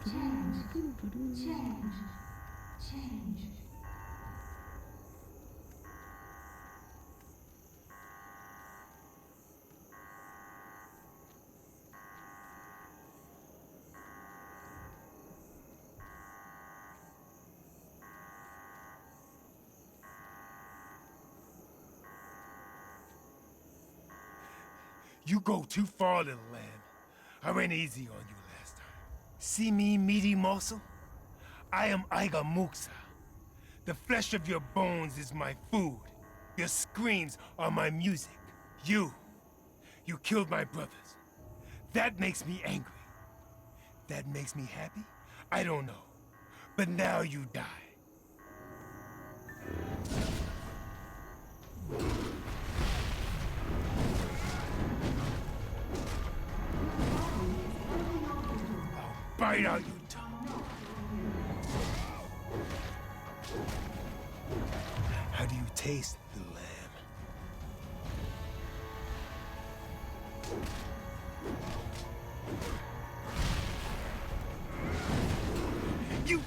Change, change, change. You go too far, little lamb. I went easy on you last time. See me, meaty morsel? I am Aiga Muksa. The flesh of your bones is my food. Your screams are my music. You killed my brothers. That makes me angry. That makes me happy? I don't know. But now you die. I'll bite out your tongue. How do you taste, little lamb? You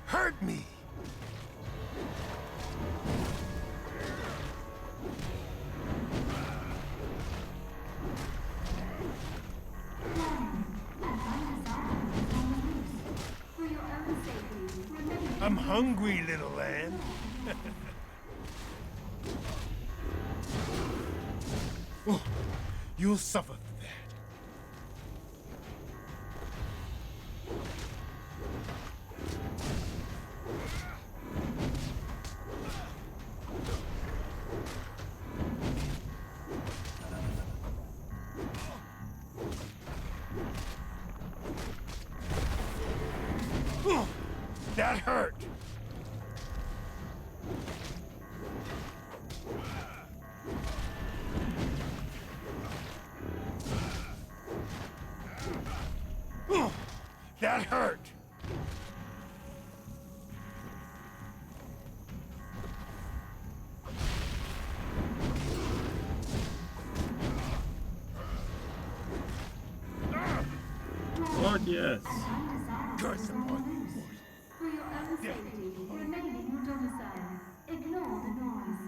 hurt me! I'm hungry, little lamb. Oh, you'll suffer for that. Oh, that hurt. Oh, that hurt. Lord, yes. Curse upon you. For your own safety, remain in your domicile. Ignore the noise.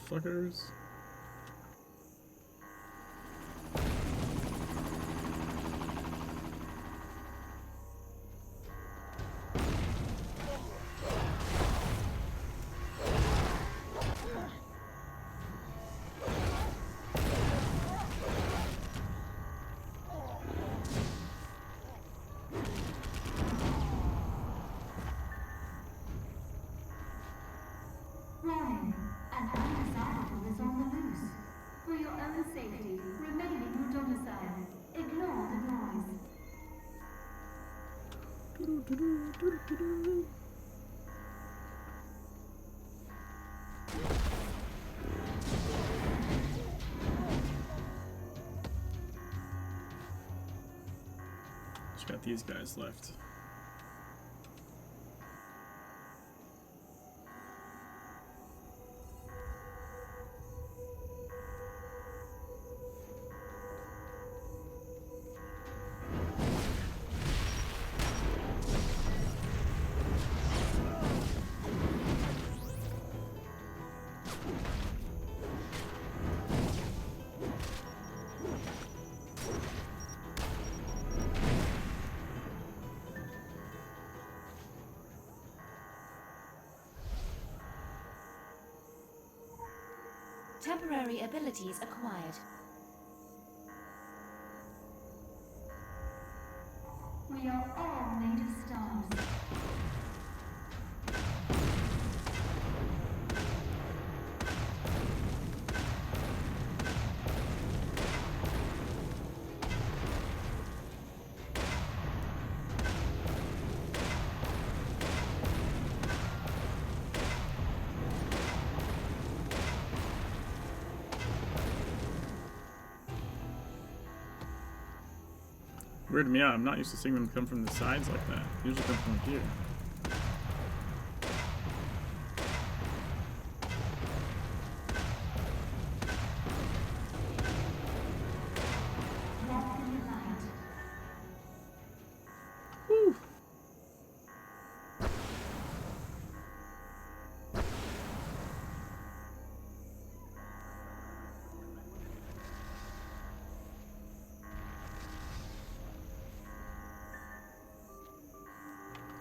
fuckers. Warning, an undesirable is on the loose. For your own safety, remain in your domicile. Ignore the noise. Just got these guys left. Temporary abilities acquired. We are all made of stars. Weirded me out. I'm not used to seeing them come from the sides like that. They usually come from here. Woo.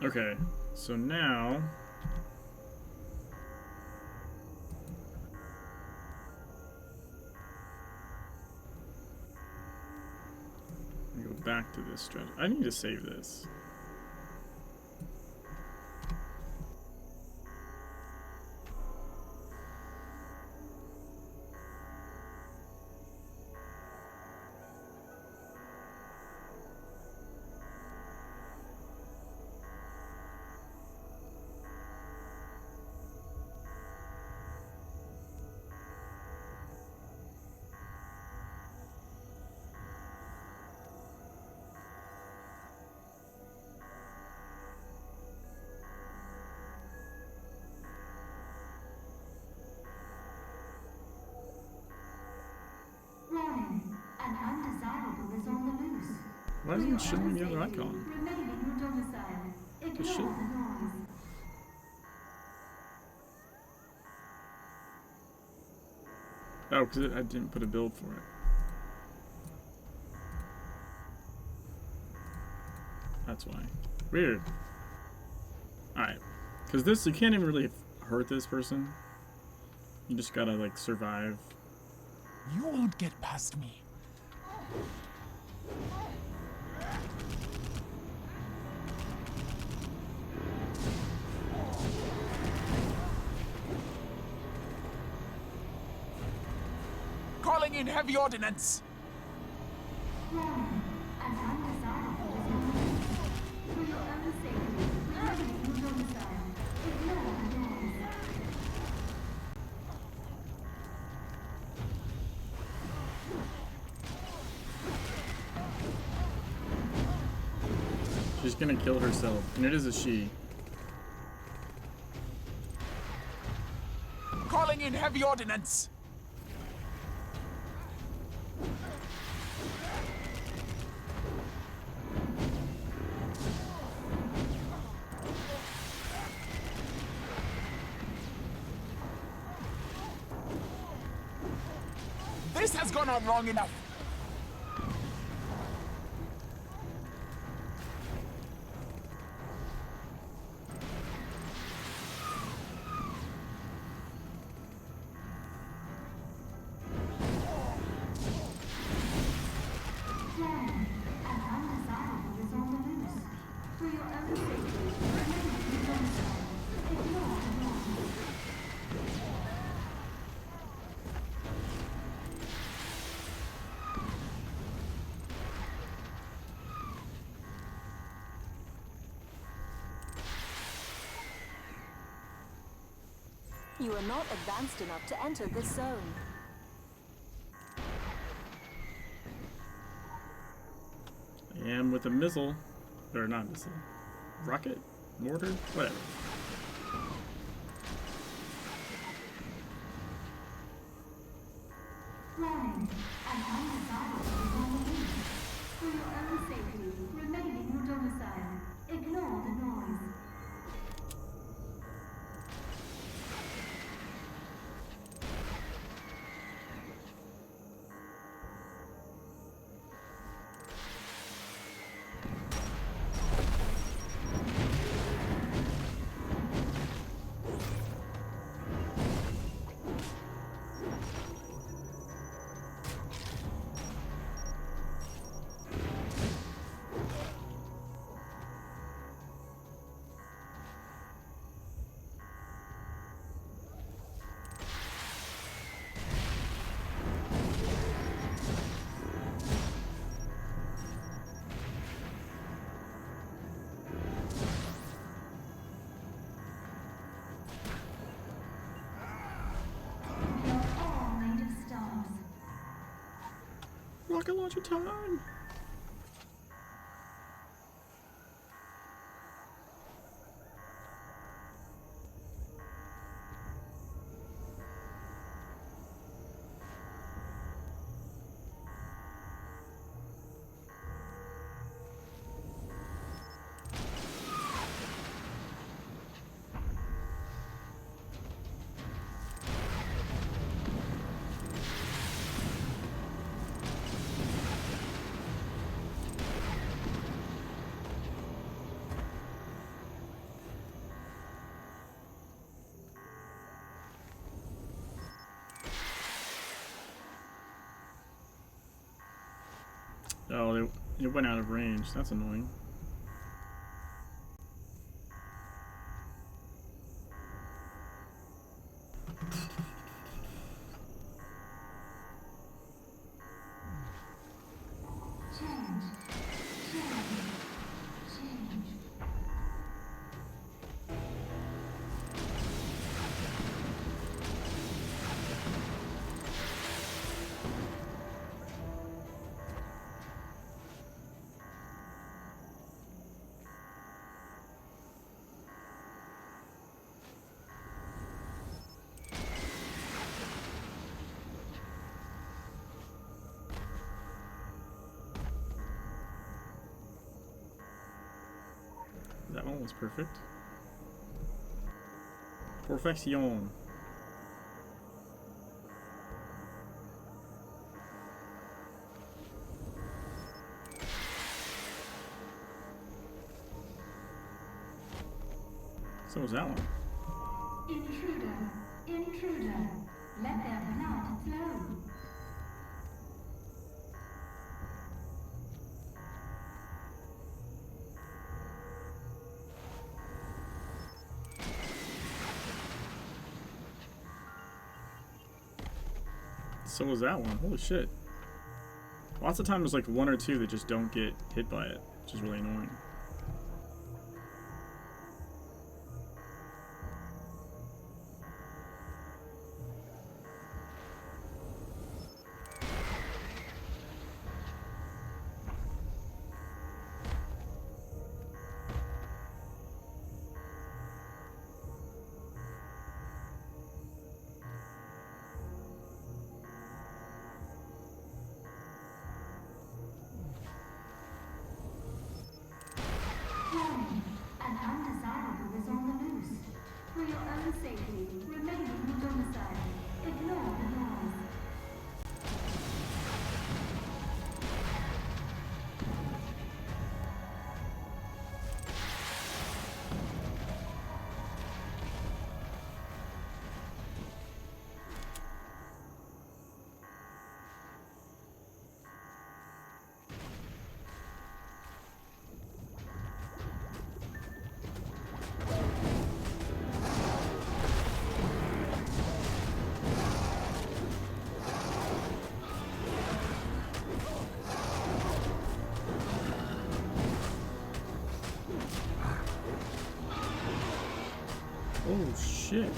Okay, so now I go back to this stretch. I need to save this. Warning, an undesirable is on the loose. Why isn't it showing me the other icon? Remain in your domicile. This shit. Ignore the noise. Oh, because I didn't put a build for it. That's why. Weird. Alright. Because this, you can't even really hurt this person. You just gotta, like, survive. You won't get past me. Calling in heavy ordnance. Warning, an undesirable is on the loose. For your own safety, remain in your domicile. Ignore the noise. She's gonna kill herself, and it is a she. Calling in heavy ordnance. This has gone on long enough. You are not advanced enough to enter this zone. I am with a missile. Or not missile. Rocket? Mortar? Whatever. Warning, an undesirable is on the loose. For your own safety, remain in your domicile. Ignore the noise. Rocket launcher time! Oh, it went out of range. That's annoying. That one was perfect. Perfection. So was that one. Intruder, intruder, let their blood flow. So was that one. Holy shit. Lots of times there's like one or two that just don't get hit by it, which is really annoying. Oh shit.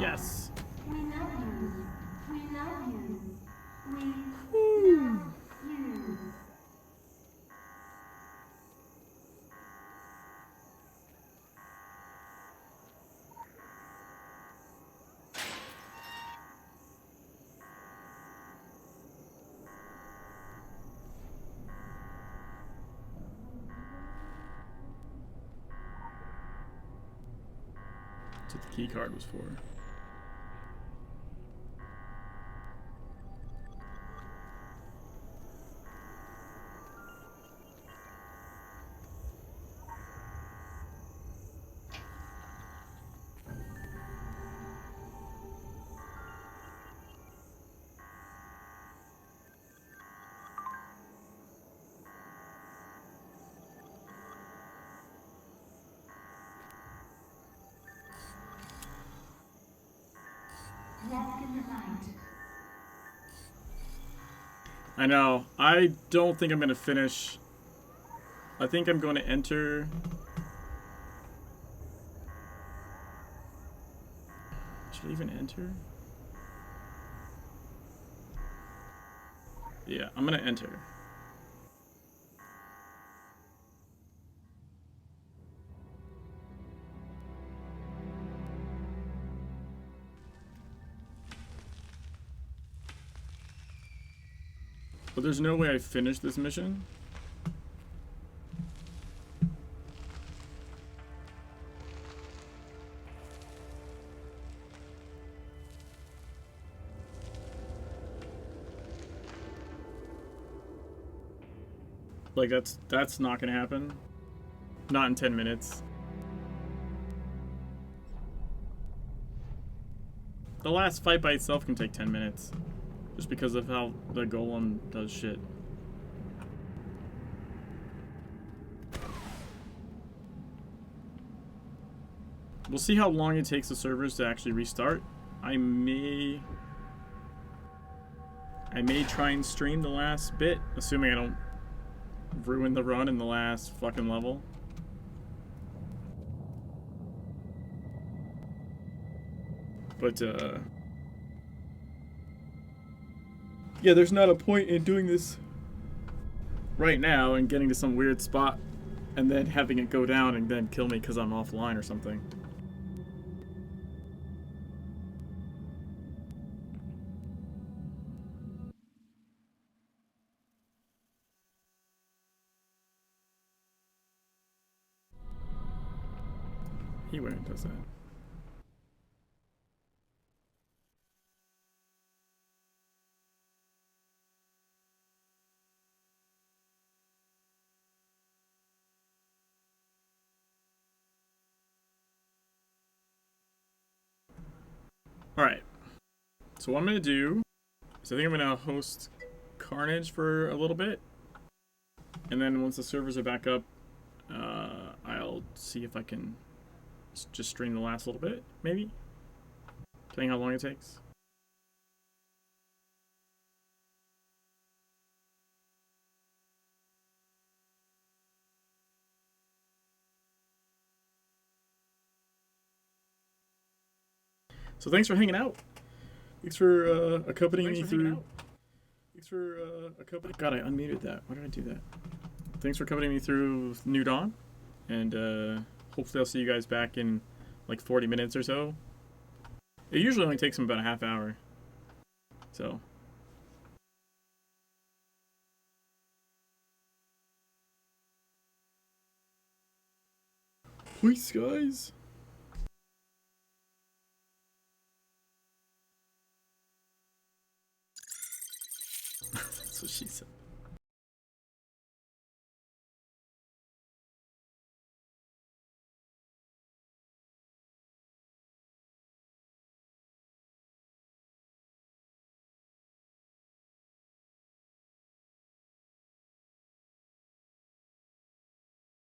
Yes. We love you. We love you. We love you. That's what the key card was for. Walk in the light. I know. I don't think I'm gonna finish. I think I'm going to enter. Should I even enter? Yeah, I'm gonna enter. But there's no way I finish this mission. Like that's not gonna happen. Not in 10 minutes. The last fight by itself can take 10 minutes. Just because of how the golem does shit. We'll see how long it takes the servers to actually restart. I may try and stream the last bit, assuming I don't ruin the run in the last fucking level. But, yeah, there's not a point in doing this right now and getting to some weird spot and then having it go down and then kill me because I'm offline or something. He went and does that. Alright. So what I'm going to do is I think I'm going to host Carnage for a little bit. And then once the servers are back up, I'll see if I can just stream the last little bit, maybe? Depending how long it takes. So thanks for hanging out. Thanks for accompanying me through. God, I unmuted that. Why did I do that? Thanks for accompanying me through New Dawn, and hopefully I'll see you guys back in like 40 minutes or so. It usually only takes them about a half hour. So. Peace, guys. That's what she said.